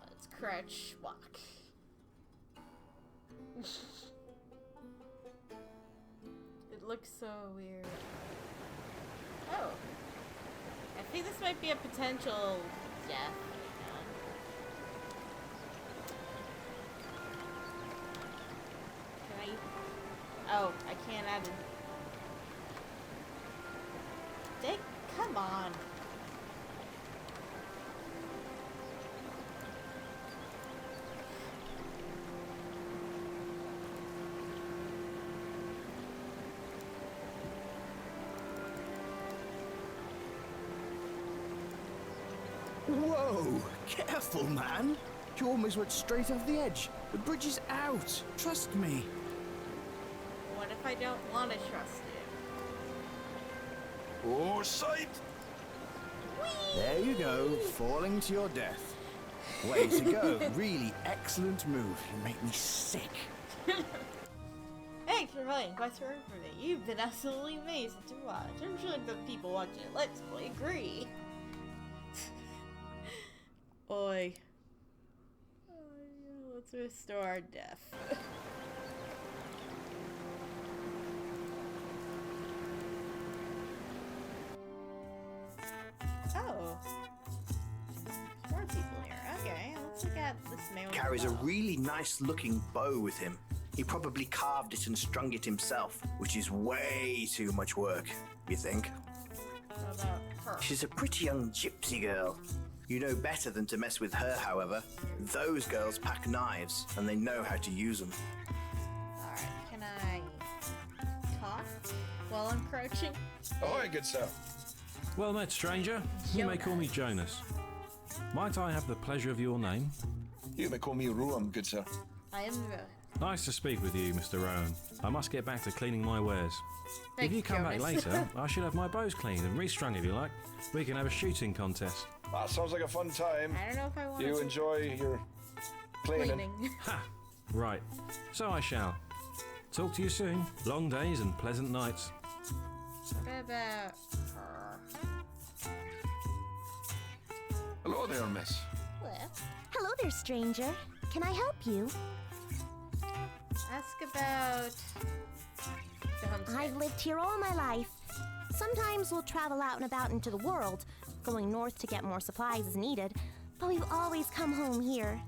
Let's crouch walk. It looks so weird. Oh. I think this might be a potential death. Can I? Oh, I can't add it. Come on. Whoa! Careful, man! You almost went straight off the edge. The bridge is out. Trust me. What if I don't want to trust you? Oh, sight! There you go, falling to your death. Way to go. Really excellent move. You make me sick. Thanks for playing Quest for Infamy. You've been absolutely amazing to watch. I'm sure the people watching Let's Play agree. Oi. Let's restore our death. Oh. More people here. Okay, let's look at this man. Carries a really nice looking bow with him. He probably carved it and strung it himself, which is way too much work, you think? What about her? She's a pretty young gypsy girl. You know better than to mess with her, however. Those girls pack knives, and they know how to use them. Alright, can I talk while I'm crouching? Ahoy, good sir. Well met, stranger. You may call me Jonas. Might I have the pleasure of your name? You may call me Ruam, good sir. I am Nice to speak with you, Mr. Rowan. I must get back to cleaning my wares. Thanks, if you come back Jonas. later, I should have my bows cleaned and restrung if you like. We can have a shooting contest. That sounds like a fun time. I don't know if I want You to enjoy your cleaning. Ha! Right. So I shall. Talk to you soon. Long days and pleasant nights. What about her? Hello there, miss. Hello. Hello there, stranger. Can I help you? Ask about the homestead. I've lived here all my life. Sometimes we'll travel out and about into the world, going north to get more supplies as needed, but we've always come home here.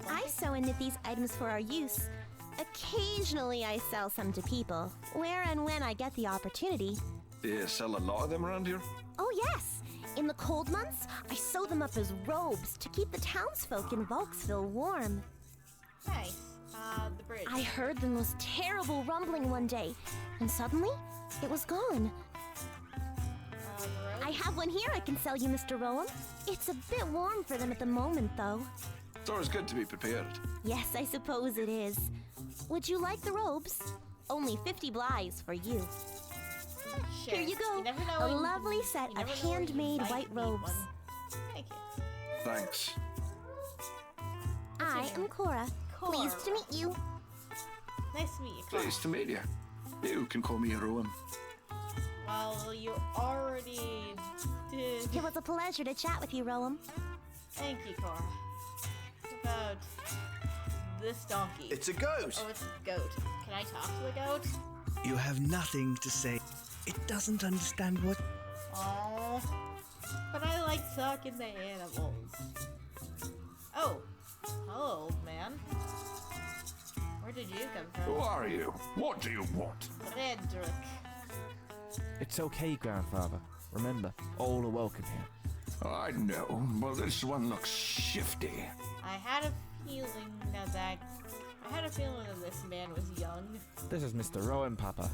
I sew and knit these items for our use. Occasionally I sell some to people, where and when I get the opportunity. Do you sell a lot of them around here? Oh yes! In the cold months, I sew them up as robes to keep the townsfolk in Volksville warm. Nice. The bridge. I heard the most terrible rumbling one day, and suddenly, it was gone. I have one here I can sell you, Mr. Rowan. It's a bit warm for them at the moment, though. It's always good to be prepared. Yes, I suppose it is. Would you like the robes? Only 50 blighs for you. Sure. Here you go. You never know A when- lovely set you of never know when you handmade might white need robes. one. Thank you. Thanks. I am Cora. Pleased to meet you. Nice to meet you, Cora. Pleased to meet you. You can call me Rowan. Well, you already did. It was a pleasure to chat with you, Rowan. Thank you, Cora. What about this donkey? It's a goat. Oh, it's a goat. Can I talk to the goat? You have nothing to say. It doesn't understand what. Oh, but I like talking to animals. Oh, hello, old man. Where did you come from? Who are you? What do you want? Frederick. It's okay, Grandfather. Remember, all are welcome here. I know, but this one looks shifty. I had a feeling that this man was young. This is Mr. Rowan, Papa.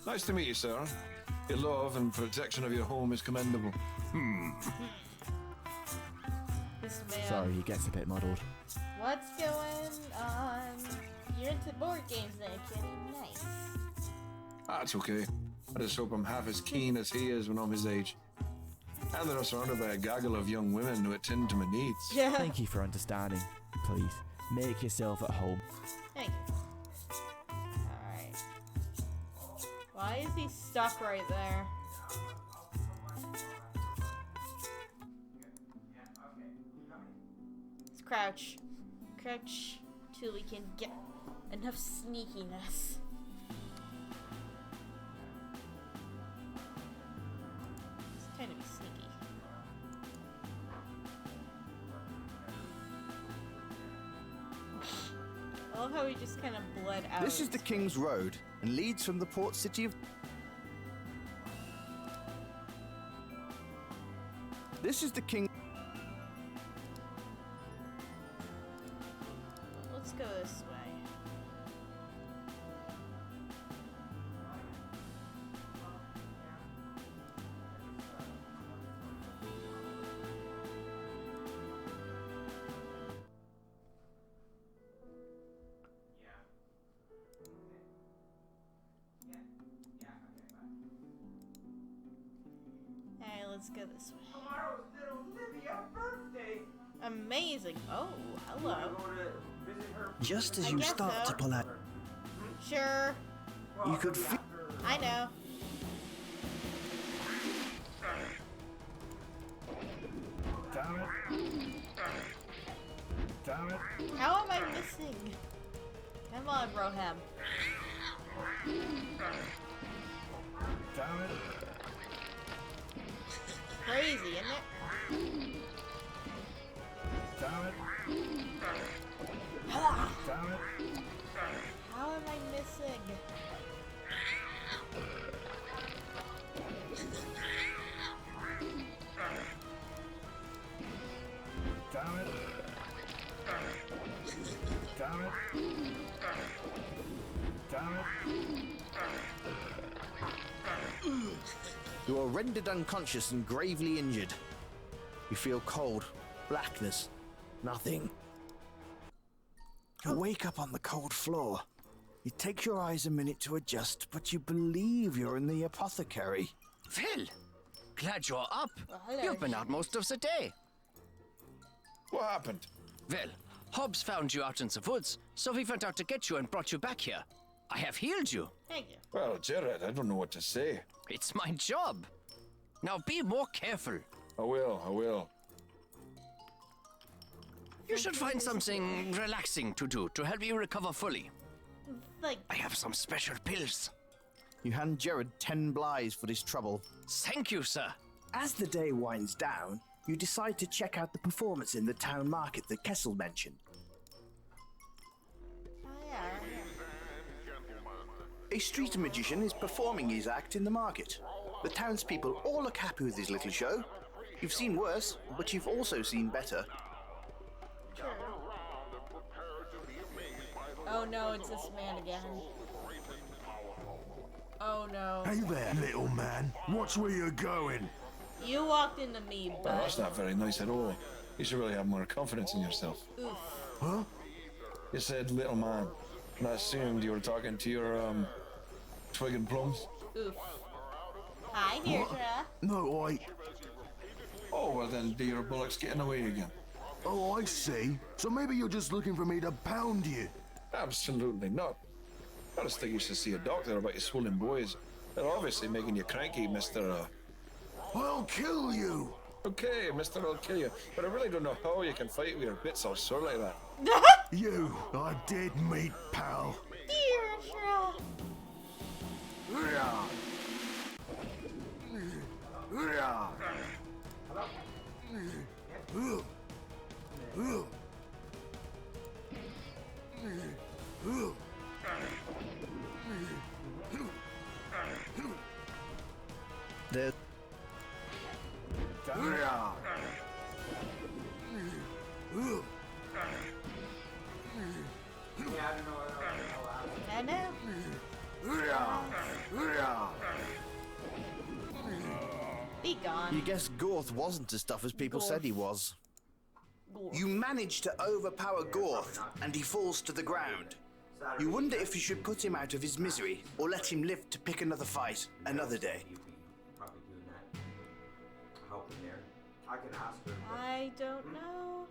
Nice to meet you, sir. Your love and protection of your home is commendable. This man. Sorry, he gets a bit muddled. What's going on? You're into board games now, kitty. Nice. That's okay. I just hope I'm half as keen as he is when I'm his age. And that I'm surrounded by a gaggle of young women who attend to my needs. Yeah. Thank you for understanding. Please, make yourself at home. Thank you. Alright. Why is he stuck right there? Let's crouch. Crouch till we can get enough sneakiness. It's kind of sneaky. I love how he just kind of bled out. This is the King's Road and leads from the port city of. This is the King. Let's go this way. Alright, let's go this way. Tomorrow's little Livia's birthday. Amazing. Oh, hello. Just as I you guess start so. to pull out, Sure. you could feel. I know. Damn it. Damn it. How am I missing? Come on, Roham. Damn it. Crazy, isn't it? Damn it. Ah, Damn it. how am I missing? Damn it. Damn it. Damn it. You are rendered unconscious and gravely injured. You feel cold, blackness, nothing. You wake up on the cold floor. It takes your eyes a minute to adjust, but you believe you're in the apothecary. Phil, glad you're up. hello. You've been out most of the day. What happened? Well, Hobbs found you out in the woods, so we went out to get you and brought you back here. I have healed you. Thank you. Well, Jared, I don't know what to say. It's my job. Now be more careful. I will. You should find something relaxing to do to help you recover fully. Like, I have some special pills. You hand Jared 10 blighs for his trouble. Thank you, sir. As the day winds down, you decide to check out the performance in the town market that Kessel mentioned. A street magician is performing his act in the market. The townspeople all look happy with his little show. You've seen worse, but you've also seen better. Oh no, it's this man again. Oh no. Hey there, little man. Watch where you're going. You walked into me, Well, bud. that's not very nice at all. You should really have more confidence in yourself. Oof. Huh? You said little man, and I assumed you were talking to your, twig and plums. Oof. Hi, Deirdre. No, Oh, well then, dear Bullock's getting away again. Oh, I see. So maybe you're just looking for me to pound you. Absolutely not. I just think you should see a doctor about your swollen boys. They're obviously making you cranky, Mr. I'll kill you! Okay, Mr. I'll kill you. But I really don't know how you can fight with your bits all sore like that. You are dead meat, pal. Deirdre. The I know. Be gone. You guess Gorth wasn't as tough as people said he was. You manage to overpower Gorth, and he falls to the ground. You wonder if you should put him out of his misery, or let him live to pick another fight another day. I don't know.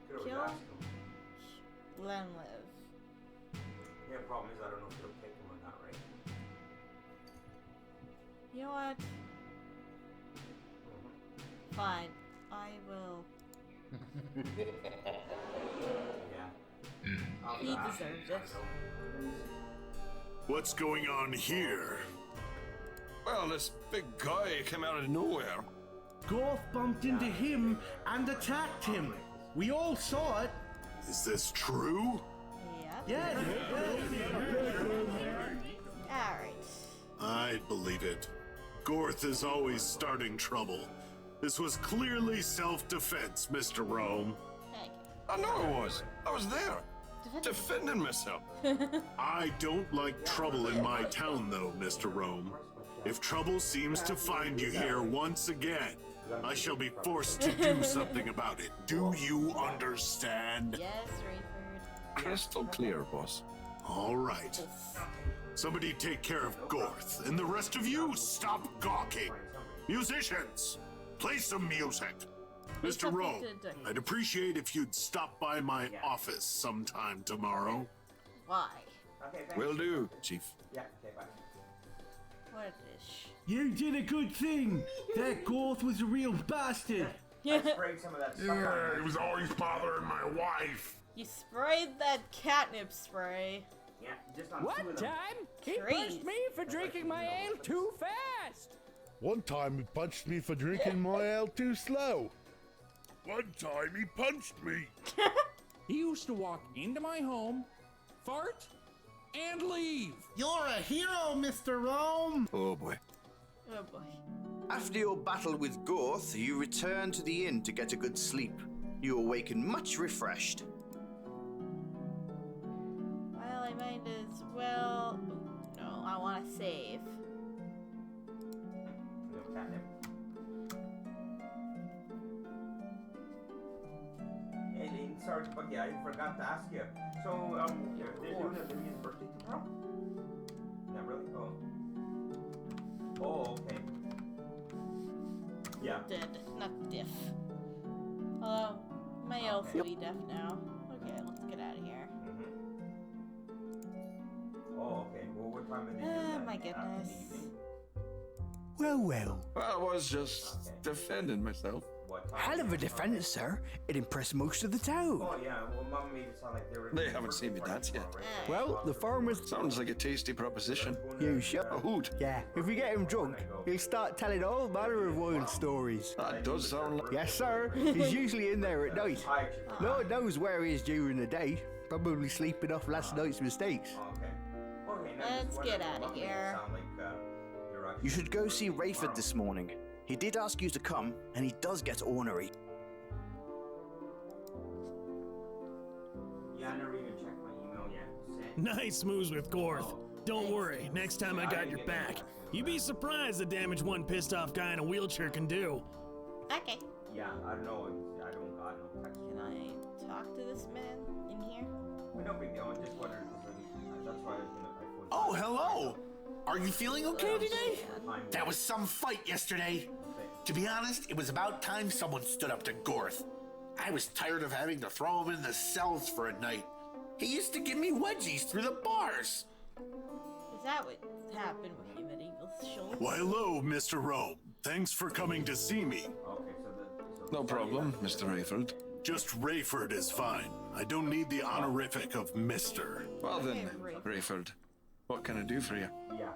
Kill him? Let him live. Yeah, problem is I don't know if it'll pick him or not, right? You know what? Fine. I will. He deserves it. What's going on here? Well, this big guy came out of nowhere. Gorth bumped into him and attacked him. We all saw it. Is this true? Yeah. Yeah. Alright. I believe it. Gorth is always starting trouble. This was clearly self-defense, Mr. Rome. I know it was. I was there. Defending myself. I don't like trouble in my town, though, Mr. Rome. If trouble seems to find you here once again, I shall be forced to do something about it. Do you understand? Yes, Rayford. Crystal clear, boss. All right. Somebody take care of Gorth, and the rest of you stop gawking. Musicians, play some music. Mr. Rome, I'd appreciate if you'd stop by my office sometime tomorrow. Why? Will do, Chief. Yeah, okay, bye. What is? You did a good thing. That Gorth was a real bastard. Yeah. Sprayed some of that stuff on He was always bothering my wife. You sprayed that catnip spray. Yeah, just on One two of them. time, he Trees. punched me for drinking my ale too fast. One time he punched me for drinking my ale too slow. One time he punched me. He used to walk into my home, fart, and leave. You're a hero, Mr. Rome. Oh boy. Oh boy. After your battle with Gorth, you return to the inn to get a good sleep. You awaken much refreshed. Well, I might as well. Oh, no, I want to save. And sorry, but yeah, I forgot to ask you. So, they're doing his birthday tomorrow? Not really? Oh. Oh, okay. Yeah. Dead, not diff. Hello, my elf will be deaf now. Okay, let's get out of here. Oh, okay. Well, what time did they do Ah, that? my goodness. Well. I was just defending myself. what time. Hell of a defense, sir. It impressed most of the town. Oh yeah, well, Mum made it sound like they were. They haven't seen me dance yet. Well, the farmers... Sounds like a tasty proposition. You shut A hoot. Yeah, if we get him drunk, he'll start telling all manner of wild stories. That does sound like... Yes, sir. He's usually in there at night. Lord knows where he is during the day. Probably sleeping off last night's mistakes. Let's get out of here. You should go see Rayford this morning. He did ask you to come, and he does get ornery. Yeah, I never even checked my email yet. Nice moves with Gorth. Don't worry, next time I got your back. You'd be surprised the damage one pissed off guy in a wheelchair can do. Okay. Yeah, I don't know. I don't got no text. Can I talk to this man in here? No big deal. I just wondered. That's why I was gonna. Oh, hello! Are you feeling okay today? That was some fight yesterday. To be honest, it was about time someone stood up to Gorth. I was tired of having to throw him in the cells for a night. He used to give me wedgies through the bars. Is that what happened with you, Medieval Schultz? Why, hello, Mr. Rome. Thanks for coming to see me. No problem, Mr. Rayford. Just Rayford is fine. I don't need the honorific of Mr. Well then, Rayford, what can I do for you? Yeah.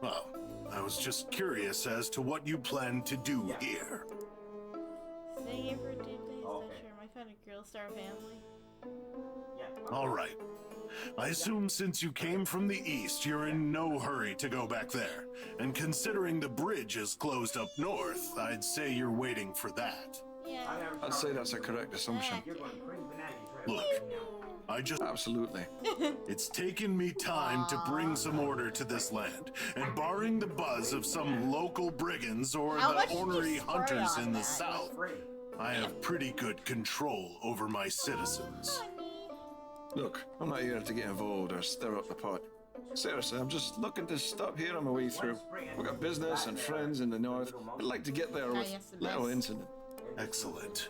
Well, I was just curious as to what you plan to do here. Say ever did days that sure might find a girl star family. All right. I assume since you came from the east, you're in no hurry to go back there. And considering the bridge is closed up north, I'd say you're waiting for that. Yeah. I'd say that's a correct assumption. Look, I just... Absolutely. It's taken me time to bring some order to this land, and barring the buzz of some local brigands or the ornery hunters in the south, I have pretty good control over my citizens. Look, I'm not here to get involved or stir up the pot. Seriously, I'm just looking to stop here on my way through. We've got business and friends in the north. I'd like to get there with little incident. Excellent.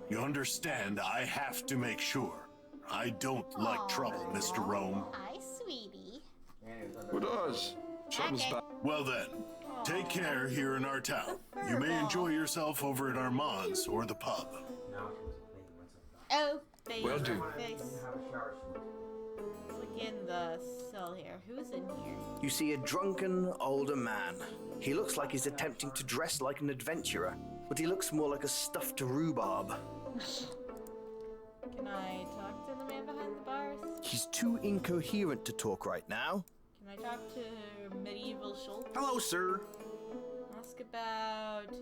You understand I have to make sure. I don't like trouble, Mr. Rome. Hi, sweetie. Who does? Trouble's bad. Well then, take care here in our town. You may enjoy yourself over at Armand's or the pub. Oh, face. Will do. Face. Let's look in the cell here. Who's in here? You see a drunken, older man. He looks like he's attempting to dress like an adventurer, but he looks more like a stuffed rhubarb. Can I talk to the man behind the bars? He's too incoherent to talk right now. Can I talk to Medieval Schultz? Hello, sir. Ask about this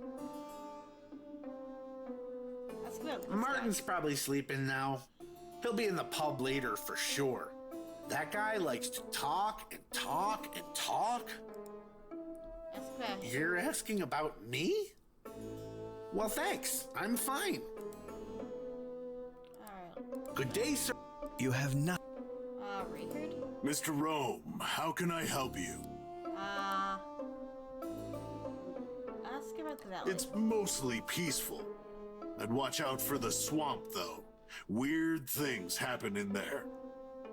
Martin's probably sleeping now. He'll be in the pub later for sure. That guy likes to talk and talk and talk. guy. Ask question. You're asking about me? Well, thanks. I'm fine. Alright. Good day, sir. You have not. Richard? Mr. Rome, how can I help you? Ask about the valley. It's mostly peaceful. I'd watch out for the swamp, though. Weird things happen in there.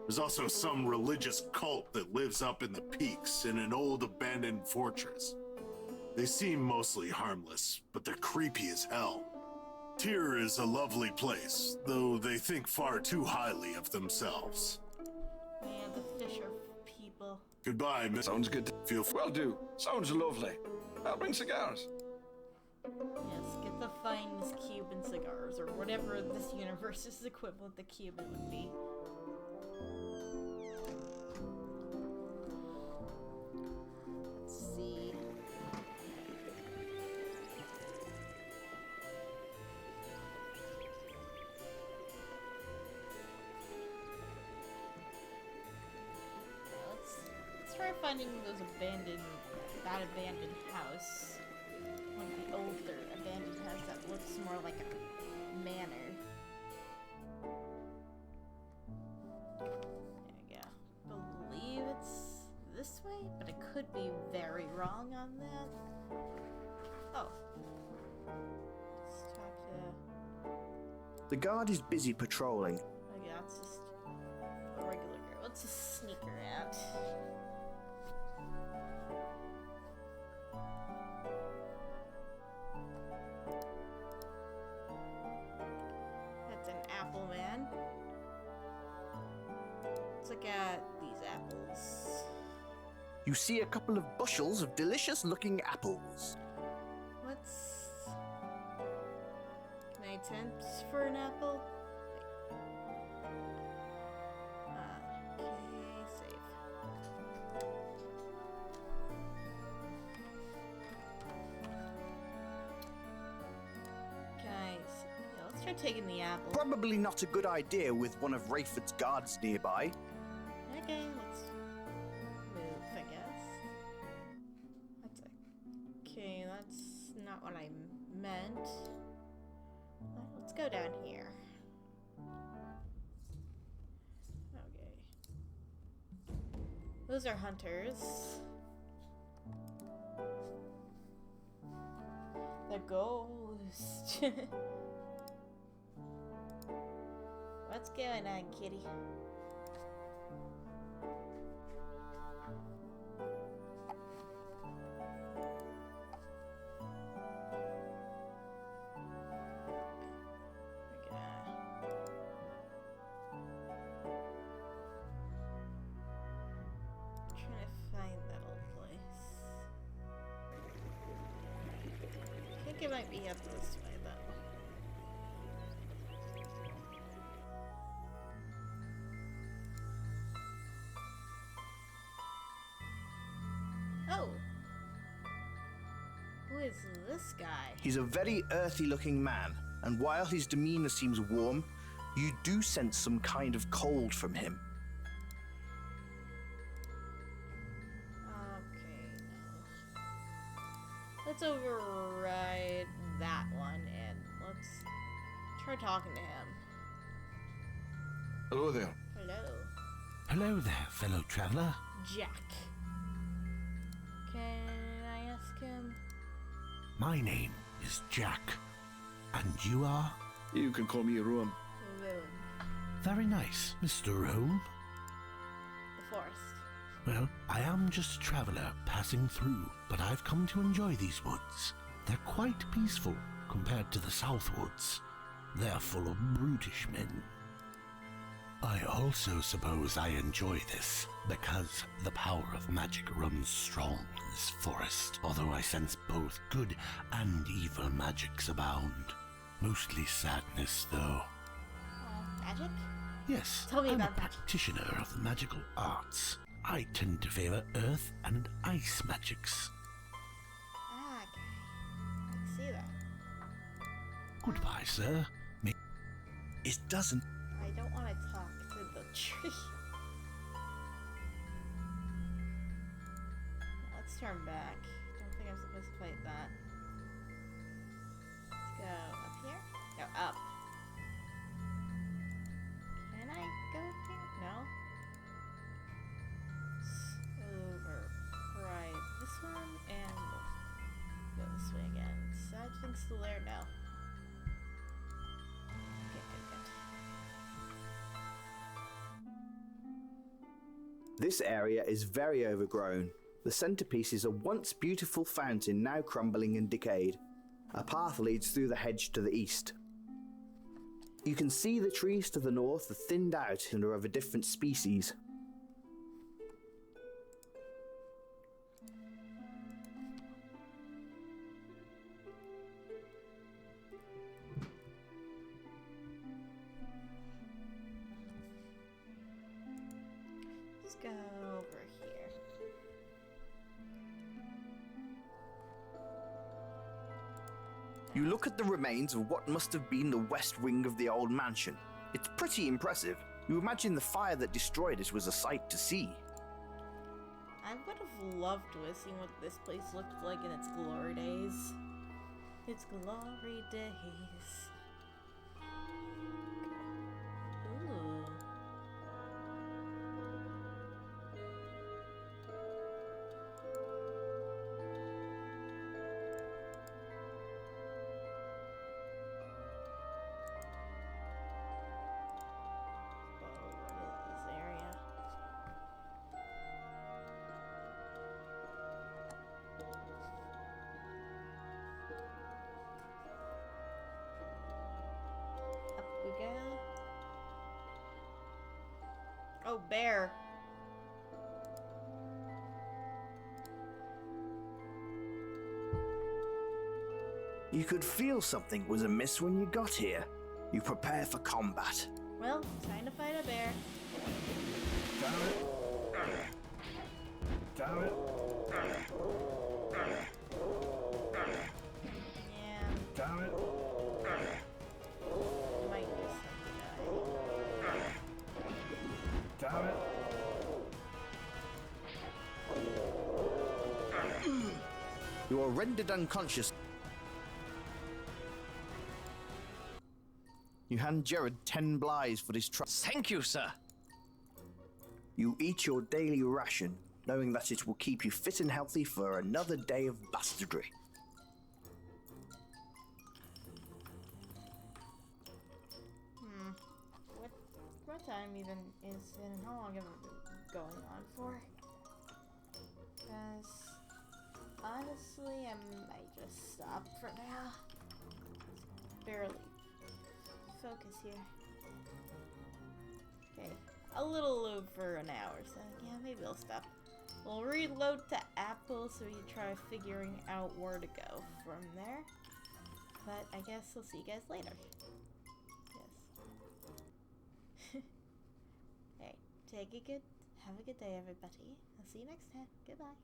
There's also some religious cult that lives up in the peaks in an old abandoned fortress. They seem mostly harmless, but they're creepy as hell. Tyr is a lovely place, though they think far too highly of themselves. Yeah, the Fisher people. Goodbye, Miss. Sounds good. Feel Well do. Sounds lovely. I'll bring cigars. Yes, get the finest Cuban cigars, or whatever this universe's equivalent to Cuban would be. Let's see. Let's try finding those that abandoned house. One of the older abandoned house that looks more like a manor. There we go. Believe it's this way, but I could be very wrong on that. Oh. Let's talk to... The guard is busy patrolling. Oh yeah, it's just a regular girl. Let's just sneak her out. apple man. Let's look at these apples. You see a couple of bushels of delicious-looking apples. What's... Can I attempt for an apple? Okay, save. Guys, yeah, let's try taking the apple. Probably not a good idea with one of Rayford's guards nearby. Okay, let's move, I guess. Okay, that's not what I meant. Let's go down here. Okay. Those are hunters. The ghost. What's going on, kitty? It might be up this way, though. Oh! Who is this guy? He's a very earthy-looking man, and while his demeanor seems warm, you do sense some kind of cold from him. Let's override that one and let's try talking to him. Hello there. Hello. Hello there, fellow traveler. Jack. Can I ask him? My name is Jack. And you are? You can call me Rowan. Rowan. Very nice, Mr. Rome. The forest. Well, I am just a traveler passing through, but I've come to enjoy these woods. They're quite peaceful compared to the South Woods. They're full of brutish men. I also suppose I enjoy this because the power of magic runs strong in this forest, although I sense both good and evil magics abound. Mostly sadness, though. Magic? Yes, Tell me I'm about a practitioner of the magical arts. I tend to favor earth and ice magics. Ah, okay. I see that. Goodbye, sir. It doesn't. I don't want to talk to the tree. Let's turn back. Don't think I'm supposed to fight that. Let's go up here? No, up. Can I go here? No? Override this one and we'll go this way again. Side thing still there? No. Okay, good. This area is very overgrown. The centerpiece is a once beautiful fountain now crumbling and decayed. A path leads through the hedge to the east. You can see the trees to the north are thinned out and are of a different species. Let's go over here. You look at the remains of what must have been the west wing of the old mansion. It's pretty impressive. You imagine the fire that destroyed it was a sight to see. I would have loved to have seen what this place looked like in its glory days. Its glory days. Ooh. Oh, bear. You could feel something was amiss when you got here. You prepare for combat. Well, time to fight a bear. Damn it. Damn it. Yeah. Damn it. Might just Damn it. You are rendered unconscious. You hand Jared 10 blighs for his trouble. Thank you, sir. You eat your daily ration, knowing that it will keep you fit and healthy for another day of bastardry. What time even is it, and how long have it been going on for? Because honestly, I might just stop for now. Barely focus here. Okay, a little over an hour, so yeah, maybe I'll stop. We'll reload to Apple so we can try figuring out where to go from there. But I guess we'll see you guys later. Yes. Hey, have a good day, everybody. I'll see you next time. Goodbye.